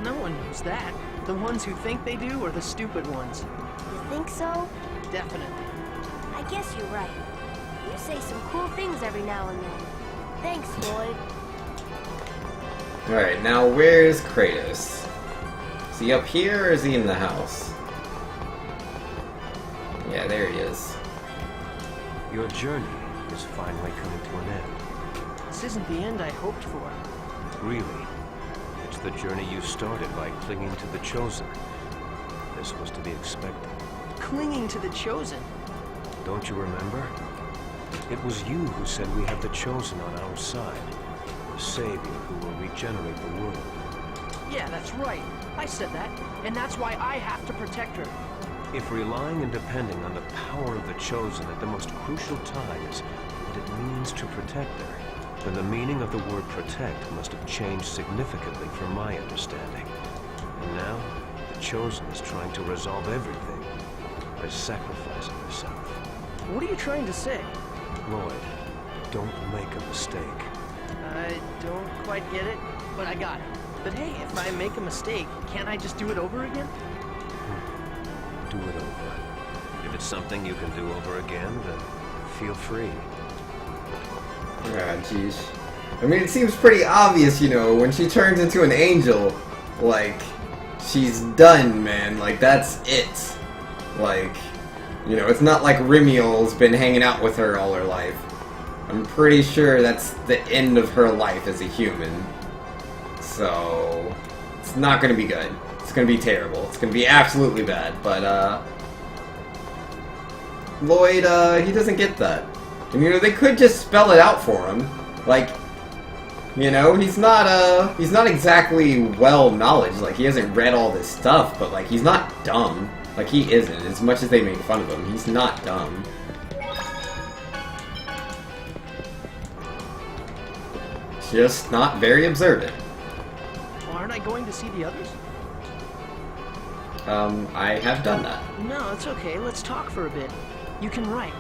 No one knows that. The ones who think they do are the stupid ones. You think so? Definitely. I guess you're right. You say some cool things every now and then. Thanks, Lloyd. Alright, now where's Kratos? Is he up here or is he in the house? Yeah, there he is. Your journey is finally coming to an end. This isn't the end I hoped for. Really, it's the journey you started by clinging to the Chosen. This was to be expected. Clinging to the Chosen. Don't you remember? It was you who said we have the Chosen on our side. The Savior who will regenerate the world. Yeah, that's right. I said that, and that's why I have to protect her. If relying and depending on the power of the Chosen at the most crucial time is what it means to protect her, then the meaning of the word protect must have changed significantly from my understanding. And now, the Chosen is trying to resolve everything by sacrificing herself. What are you trying to say? Lloyd, don't make a mistake. I don't quite get it, but I got it. But hey, if I make a mistake, can't I just do it over again? Do it over. If it's something you can do over again, then feel free. Ah, jeez. I mean, it seems pretty obvious, you know, when she turns into an angel, like, she's done, man. Like, that's it. Like, you know, it's not like Rimiel's been hanging out with her all her life. I'm pretty sure that's the end of her life as a human. So, it's not gonna be good. It's gonna be terrible. It's gonna be absolutely bad. But, Lloyd, he doesn't get that. And, you know, they could just spell it out for him. Like, you know, he's not exactly well knowledge. Like, he hasn't read all this stuff, but, like, he's not dumb. Like, he isn't. As much as they make fun of him, he's not dumb. Just not very observant. Well, aren't I going to see the others? I have done that. No, it's okay. Let's talk for a bit. You can write.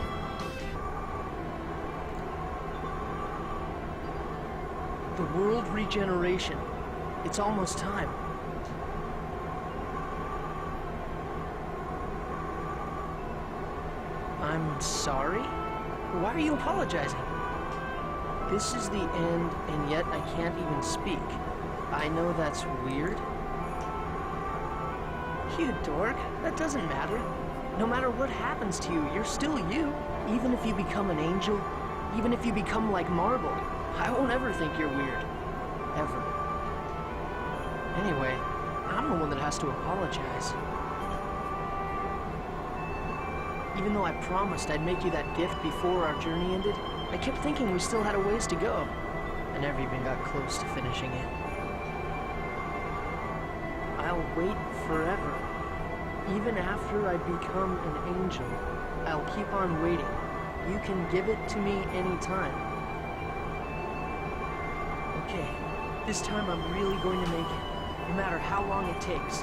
The world regeneration. It's almost time. I'm sorry? Why are you apologizing? This is the end, and yet I can't even speak. I know that's weird. You dork. That doesn't matter. No matter what happens to you, you're still you. Even if you become an angel, even if you become like marble, I won't ever think you're weird. Ever. Anyway, I'm the one that has to apologize. Even though I promised I'd make you that gift before our journey ended, I kept thinking we still had a ways to go. I never even got close to finishing it. I'll wait forever. Even after I become an angel, I'll keep on waiting. You can give it to me anytime. Okay, this time I'm really going to make it, no matter how long it takes.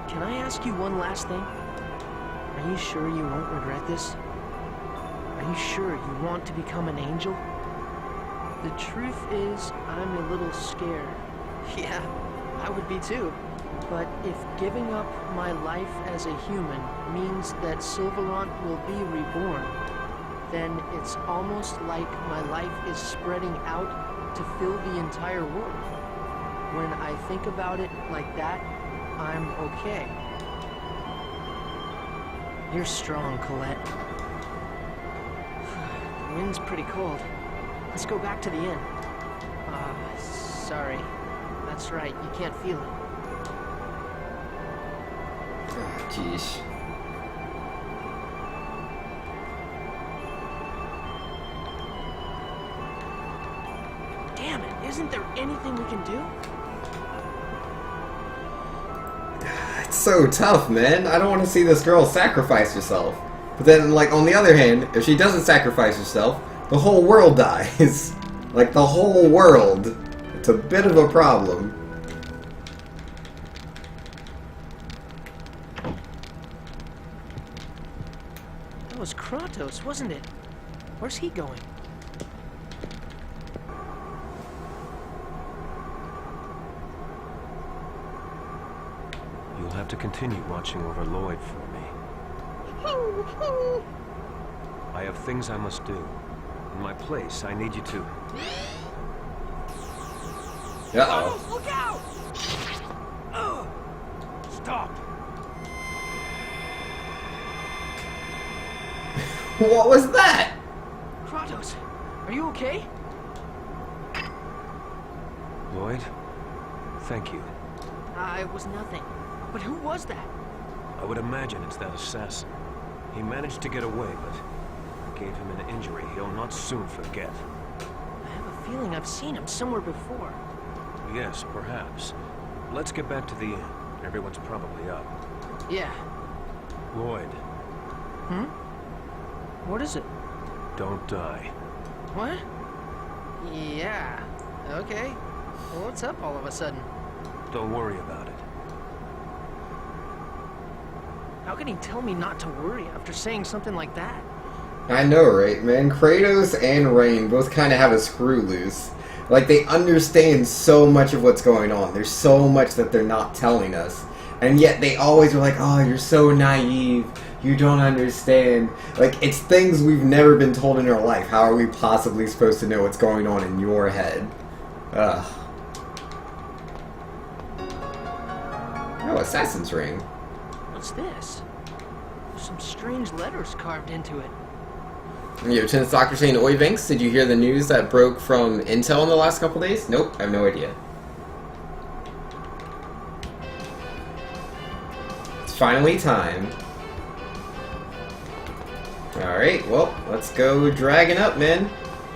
Can I ask you one last thing? Are you sure you won't regret this? Are you sure you want to become an angel? The truth is, I'm a little scared. Yeah, I would be too. But if giving up my life as a human means that Sylvarant will be reborn, then it's almost like my life is spreading out to fill the entire world. When I think about it like that, I'm okay. You're strong, Colette. The wind's pretty cold. Let's go back to the inn. Sorry. That's right, you can't feel it. Jeez. Damn it, isn't there anything we can do? It's so tough, man. I don't want to see this girl sacrifice herself. But then, like, on the other hand, if she doesn't sacrifice herself, the whole world dies. Like, the whole world. It's a bit of a problem. That was Kratos, wasn't it? Where's he going? You'll have to continue watching over Lloyd for me. I have things I must do. In my place, I need you to... Uh-oh. Look out! Stop! What was that? Kratos, are you okay? Lloyd, thank you. It was nothing. But who was that? I would imagine it's that assassin. He managed to get away, but I gave him an injury he'll not soon forget. I have a feeling I've seen him somewhere before. Yes, perhaps. Let's get back to the inn. Everyone's probably up. Yeah. Lloyd, What is it? don't die. What? Yeah. Okay. Well, what's up all of a sudden? Don't worry about it. How can he tell me not to worry after saying something like that? I know, right, man? Kratos and Rain both kind of have a screw loose. Like, they understand so much of what's going on. There's so much that they're not telling us. And yet they always are like, oh, you're so naive. You don't understand. Like, it's things we've never been told in our life. How are we possibly supposed to know what's going on in your head? Ugh. Oh, Assassin's Ring. What's this? There's some strange letters carved into it. Yo, Lieutenant Doctor saying, Oi, Vinks, did you hear the news that broke from Intel in the last couple days? Nope, I have no idea. It's finally time. Alright, well, let's go dragging up, man.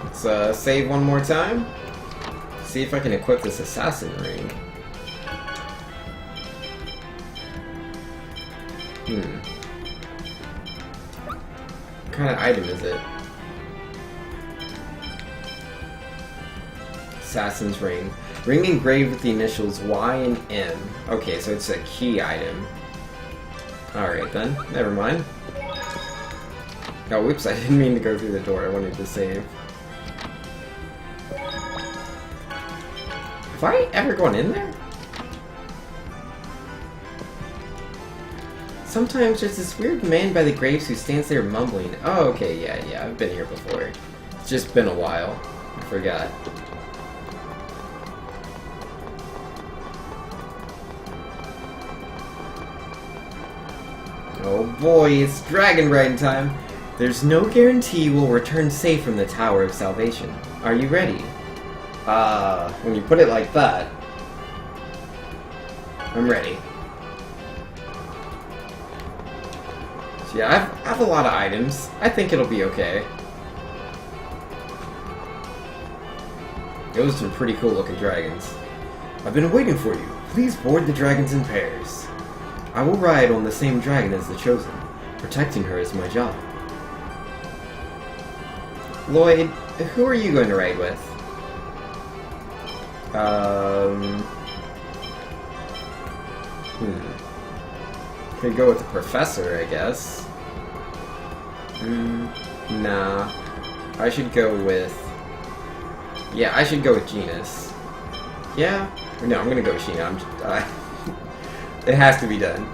Let's save one more time. See if I can equip this assassin ring. What kind of item is it? Assassin's ring. Ring engraved with the initials Y and M. Okay, so it's a key item. Alright then, never mind. Oh, whoops, I didn't mean to go through the door. I wanted to save. Have I ever gone in there? Sometimes there's this weird man by the graves who stands there mumbling. Oh, okay, yeah, I've been here before. It's just been a while. I forgot. Oh boy, it's dragon riding time. There's no guarantee we'll return safe from the Tower of Salvation. Are you ready? When you put it like that, I'm ready. So yeah, I have a lot of items. I think it'll be okay. Those are some pretty cool looking dragons. I've been waiting for you. Please board the dragons in pairs. I will ride on the same dragon as the Chosen. Protecting her is my job. Lloyd, who are you going to ride with? Could go with the professor, I guess. Nah. I should go with... Yeah, I should go with Genus. Yeah? No, I'm gonna go with Sheena. It has to be done.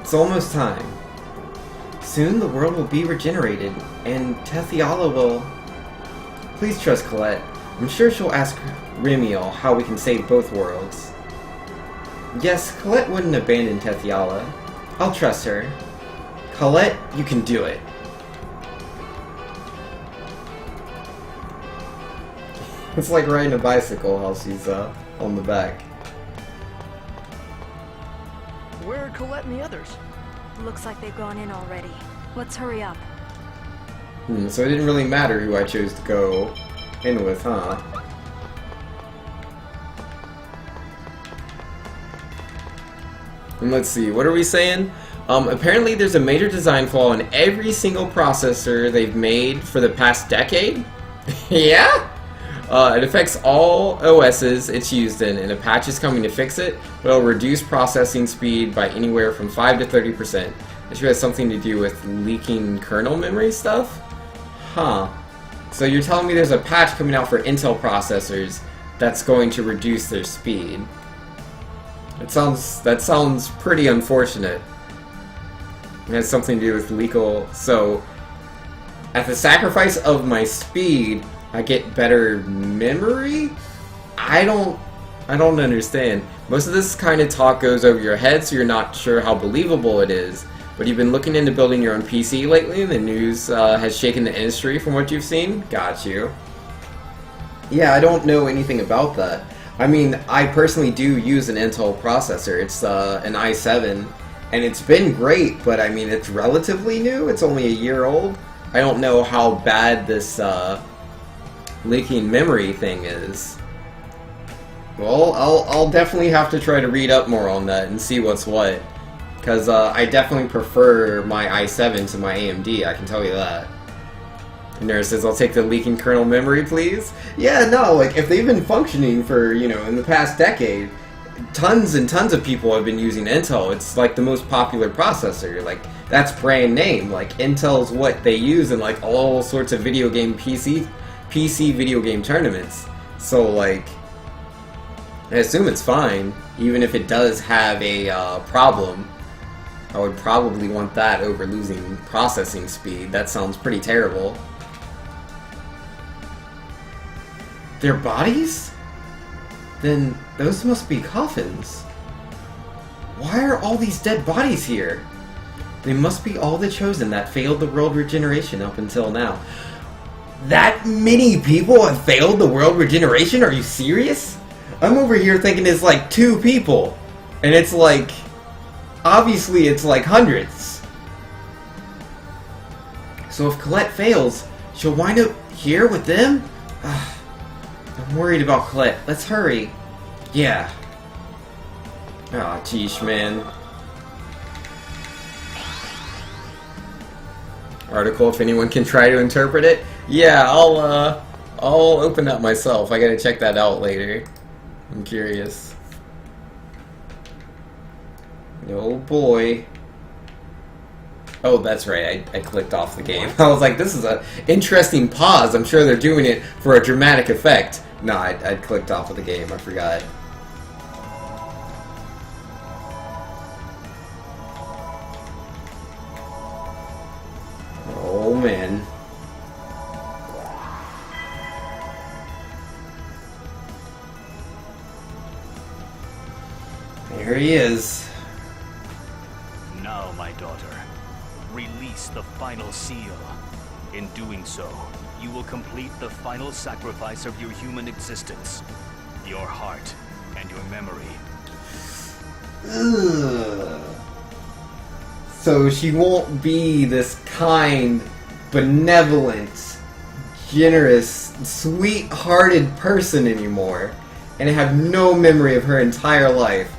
It's almost time. Soon the world will be regenerated, and Tethiala will... Please trust Colette. I'm sure she'll ask Remiel how we can save both worlds. Yes, Colette wouldn't abandon Tethiala. I'll trust her. Colette, you can do it. It's like riding a bicycle while she's on the back. Where are Colette and the others? Looks like they've gone in already. Let's hurry up. So it didn't really matter who I chose to go in with, huh? And let's see, what are we saying? Apparently there's a major design flaw in every single processor they've made for the past decade? Yeah? It affects all OSs it's used in, and a patch is coming to fix it, but it'll reduce processing speed by anywhere from 5 to 30%. This has something to do with leaking kernel memory stuff? Huh. So you're telling me there's a patch coming out for Intel processors that's going to reduce their speed. That sounds pretty unfortunate. It has something to do with legal... So, at the sacrifice of my speed, I get better memory? I don't understand. Most of this kind of talk goes over your head, so you're not sure how believable it is. But you've been looking into building your own PC lately, and the news has shaken the industry from what you've seen? Got you. Yeah, I don't know anything about that. I mean, I personally do use an Intel processor. It's an i7, and it's been great, but I mean, it's relatively new. It's only a year old. I don't know how bad this leaking memory thing is. Well, I'll definitely have to try to read up more on that and see what's what. Because I definitely prefer my i7 to my AMD, I can tell you that. And Nurse says, I'll take the leaking kernel memory, please. Yeah, no, like, if they've been functioning for, you know, in the past decade, tons and tons of people have been using Intel. It's, like, the most popular processor. Like, that's brand name. Like, Intel's what they use in, like, all sorts of video game PC video game tournaments. So, like, I assume it's fine, even if it does have a problem. I would probably want that over losing processing speed. That sounds pretty terrible. Their bodies? Then those must be coffins. Why are all these dead bodies here? They must be all the Chosen that failed the world regeneration up until now. That many people have failed the world regeneration? Are you serious? I'm over here thinking it's like 2 people. And it's like... Obviously, it's like hundreds. So if Colette fails, she'll wind up here with them? I'm worried about Colette. Let's hurry. Yeah. Aw, geesh, man. Article, if anyone can try to interpret it. Yeah, I'll open that myself. I gotta check that out later. I'm curious. Oh boy. Oh, that's right. I clicked off the game. I was like, this is an interesting pause. I'm sure they're doing it for a dramatic effect. No, I clicked off of the game. I forgot. Oh, man. he is. Now, my daughter, release the final seal. In doing so, you will complete the final sacrifice of your human existence. Your heart and your memory. Ugh. So she won't be this kind, benevolent, generous, sweet-hearted person anymore, and have no memory of her entire life.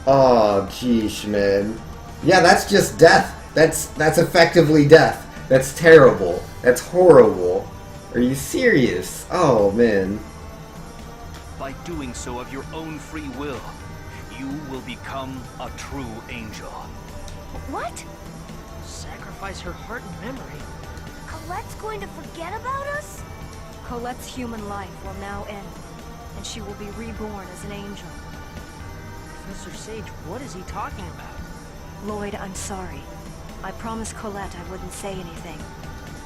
Oh, geesh, man. Yeah, that's just death. That's effectively death. That's terrible. That's horrible. Are you serious? Oh, man. By doing so of your own free will, you will become a true angel. What? Sacrifice her heart and memory? Colette's going to forget about us? Colette's human life will now end, and she will be reborn as an angel. Professor Sage, what is he talking about? Lloyd, I'm sorry. I promised Colette I wouldn't say anything.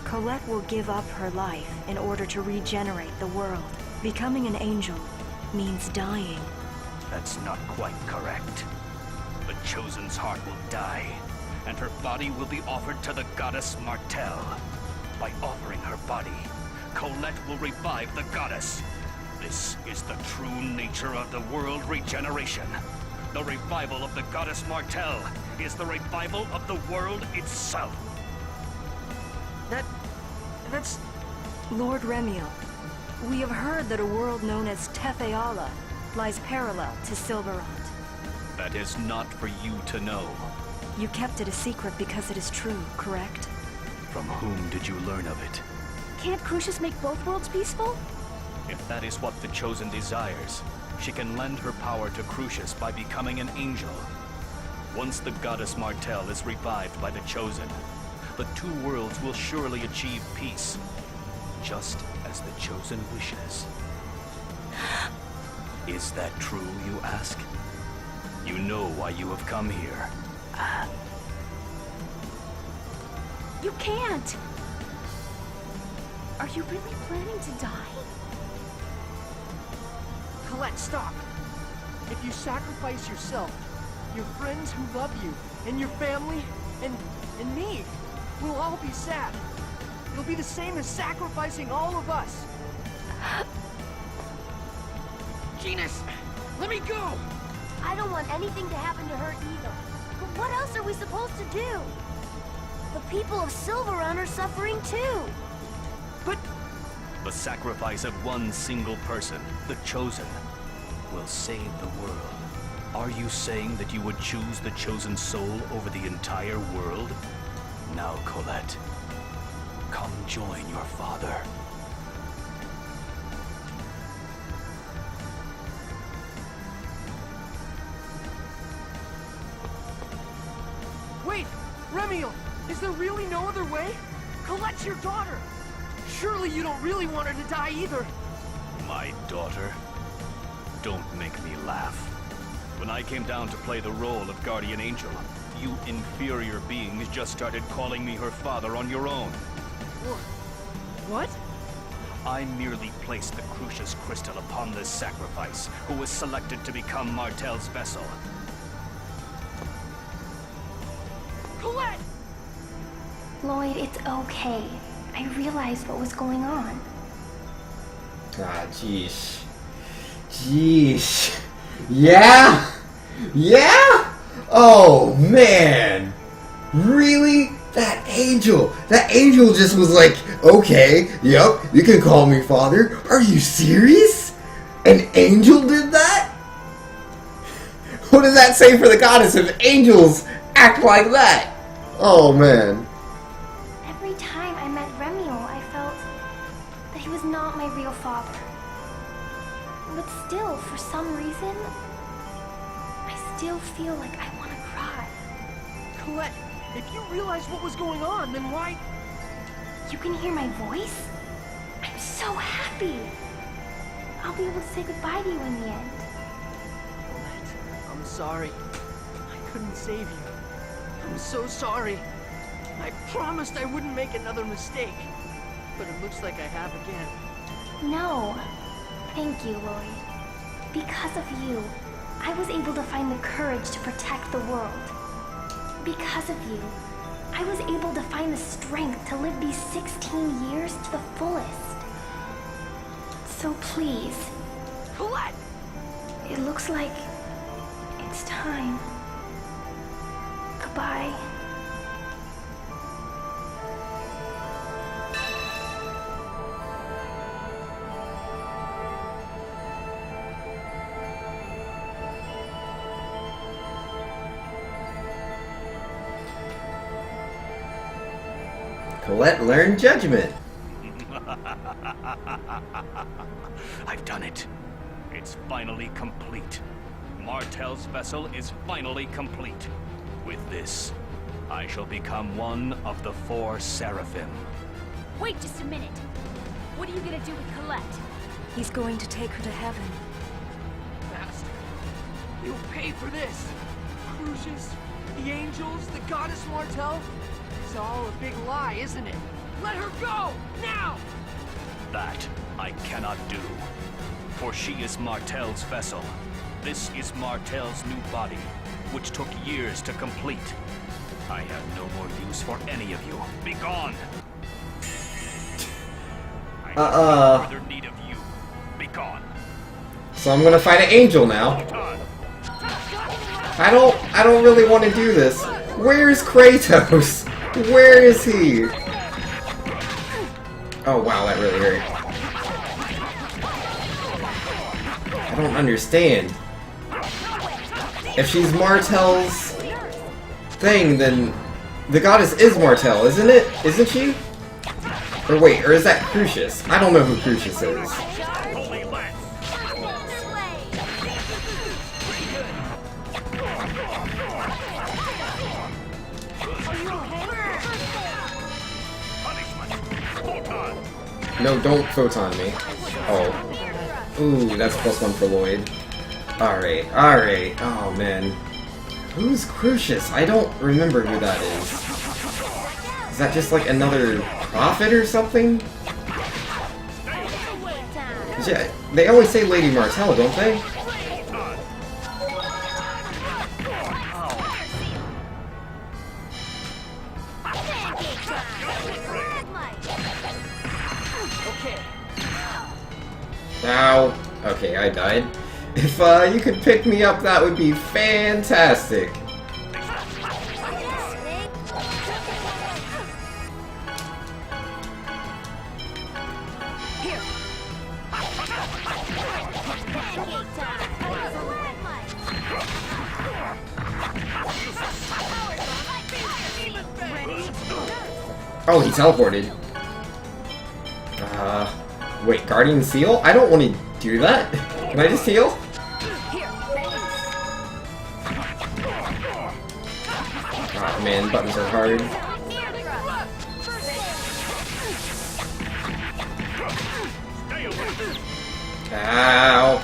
Colette will give up her life in order to regenerate the world. Becoming an angel means dying. That's not quite correct. The Chosen's heart will die, and her body will be offered to the goddess Martel. By offering her body, Colette will revive the goddess. This is the true nature of the world regeneration. The revival of the goddess Martel is the revival of the world itself. That's... Lord Remiel, we have heard that a world known as Tefeala lies parallel to Silverant. That is not for you to know. You kept it a secret because it is true, correct? From whom did you learn of it? Can't Crucius make both worlds peaceful? If that is what the Chosen desires, she can lend her power to Crucius by becoming an angel. Once the goddess Martel is revived by the Chosen, the two worlds will surely achieve peace, just as the Chosen wishes. Is that true, you ask? You know why you have come here. You can't! Are you really planning to die? Colette, stop! If you sacrifice yourself, your friends who love you, and your family, and me, we'll all be sad. It'll be the same as sacrificing all of us. Genus, let me go! I don't want anything to happen to her either. But what else are we supposed to do? The people of Silverun are suffering too. But... The sacrifice of one single person, the Chosen, will save the world. Are you saying that you would choose the Chosen soul over the entire world? Now, Colette, come join your father. Wait! Remiel! Is there really no other way? Colette's your daughter! Surely you don't really want her to die either! My daughter? Don't make me laugh. When I came down to play the role of Guardian Angel, you inferior beings just started calling me her father on your own. What? I merely placed the Crucius Crystal upon this sacrifice, who was selected to become Martel's vessel. Colette! Lloyd, it's okay. I realized what was going on. Ah, jeez. Jeez. Yeah? Yeah? Oh, man. Really? That angel just was like, okay, yep, you can call me father. Are you serious? An angel did that? What does that say for the goddess if angels act like that? Oh, man. Every time I met Remiel, I felt that he was not my real father. But still, for some reason, I still feel like I want to cry. Colette, if you realized what was going on, then why... You can hear my voice? I'm so happy! I'll be able to say goodbye to you in the end. Colette, I'm sorry. I couldn't save you. I'm so sorry. I promised I wouldn't make another mistake. But it looks like I have again. No. Thank you, Lloyd. Because of you, I was able to find the courage to protect the world. Because of you, I was able to find the strength to live these 16 years to the fullest. So please, Colette! it looks like it's time. Goodbye. Colette learned judgment. I've done it. It's finally complete. Martel's vessel is finally complete. With this, I shall become one of the 4 Seraphim. Wait just a minute. What are you gonna do with Colette? He's going to take her to heaven. Master, you'll pay for this. Crucius, the angels, the goddess Martel. It's all a big lie, isn't it? Let her go! Now! That I cannot do. For she is Martel's vessel. This is Martel's new body, which took years to complete. I have no more use for any of you. Be gone! I have no further need of you. Be gone. So I'm gonna fight an angel now. I don't really want to do this. Where's Kratos? Where is he? Oh wow, that really hurt. I don't understand. If she's Martel's thing, then the goddess is Martel, isn't it? Isn't she? Or wait, or is that Crucius? I don't know who Crucius is. No, don't photon me. Oh. Ooh, that's +1 for Lloyd. Alright, alright. Oh, man. Who's Crucius? I don't remember who that is. Is that just like another prophet or something? Yeah, they always say Lady Martel, don't they? Ow. Okay, I died. If you could pick me up, that would be fantastic. Oh, he teleported. Wait, Guardian Seal? I don't want to do that. Can I just heal? Oh man, buttons are hard. Ow.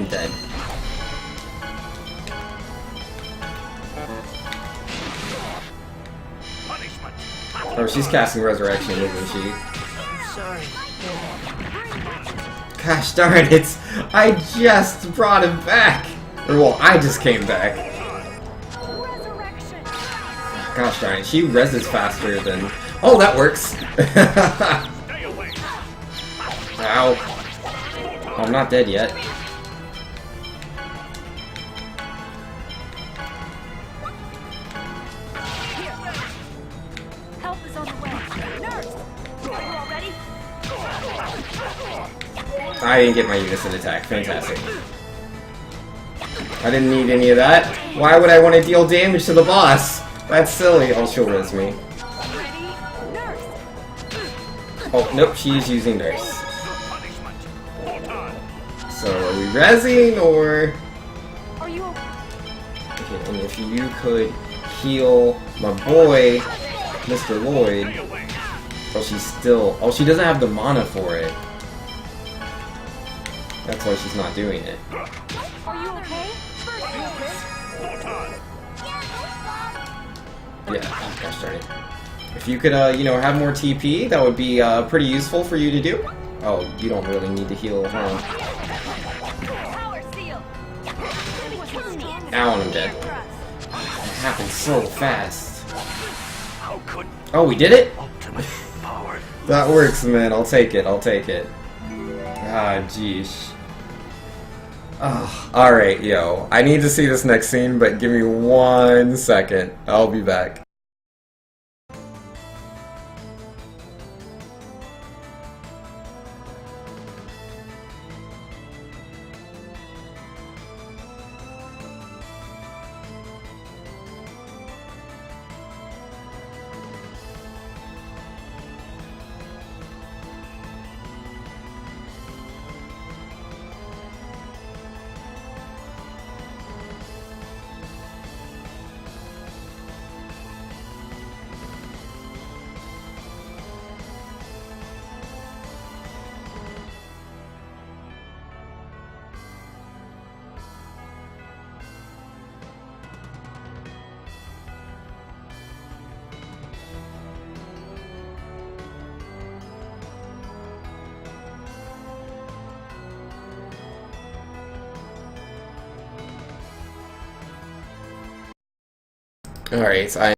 Dead. Oh, she's casting Resurrection, isn't she? Sorry. Gosh darn it! I just brought him back! Or, well, I just came back. Gosh darn it, she reses faster than... Oh, that works! Ow. Oh, I'm not dead yet. I didn't get my unison attack. Fantastic. I didn't need any of that. Why would I want to deal damage to the boss? That's silly. Oh, she'll res me. Oh, nope, she's using Nurse. So, are we resing, or... Okay, and if you could heal my boy, Mr. Lloyd... Oh, she's still... Oh, she doesn't have the mana for it. That's why she's not doing it. Are you okay? Yeah, gosh darn it. If you could, you know, have more TP, that would be pretty useful for you to do. Oh, you don't really need to heal, huh? Ow, and I'm dead. It happened so fast. How could Oh, we did it? ultimate power? That works, man. I'll take it. I'll take it. Ah, jeez. Oh, alright, yo. I need to see this next scene, but give me 1 second. I'll be back. Alright, so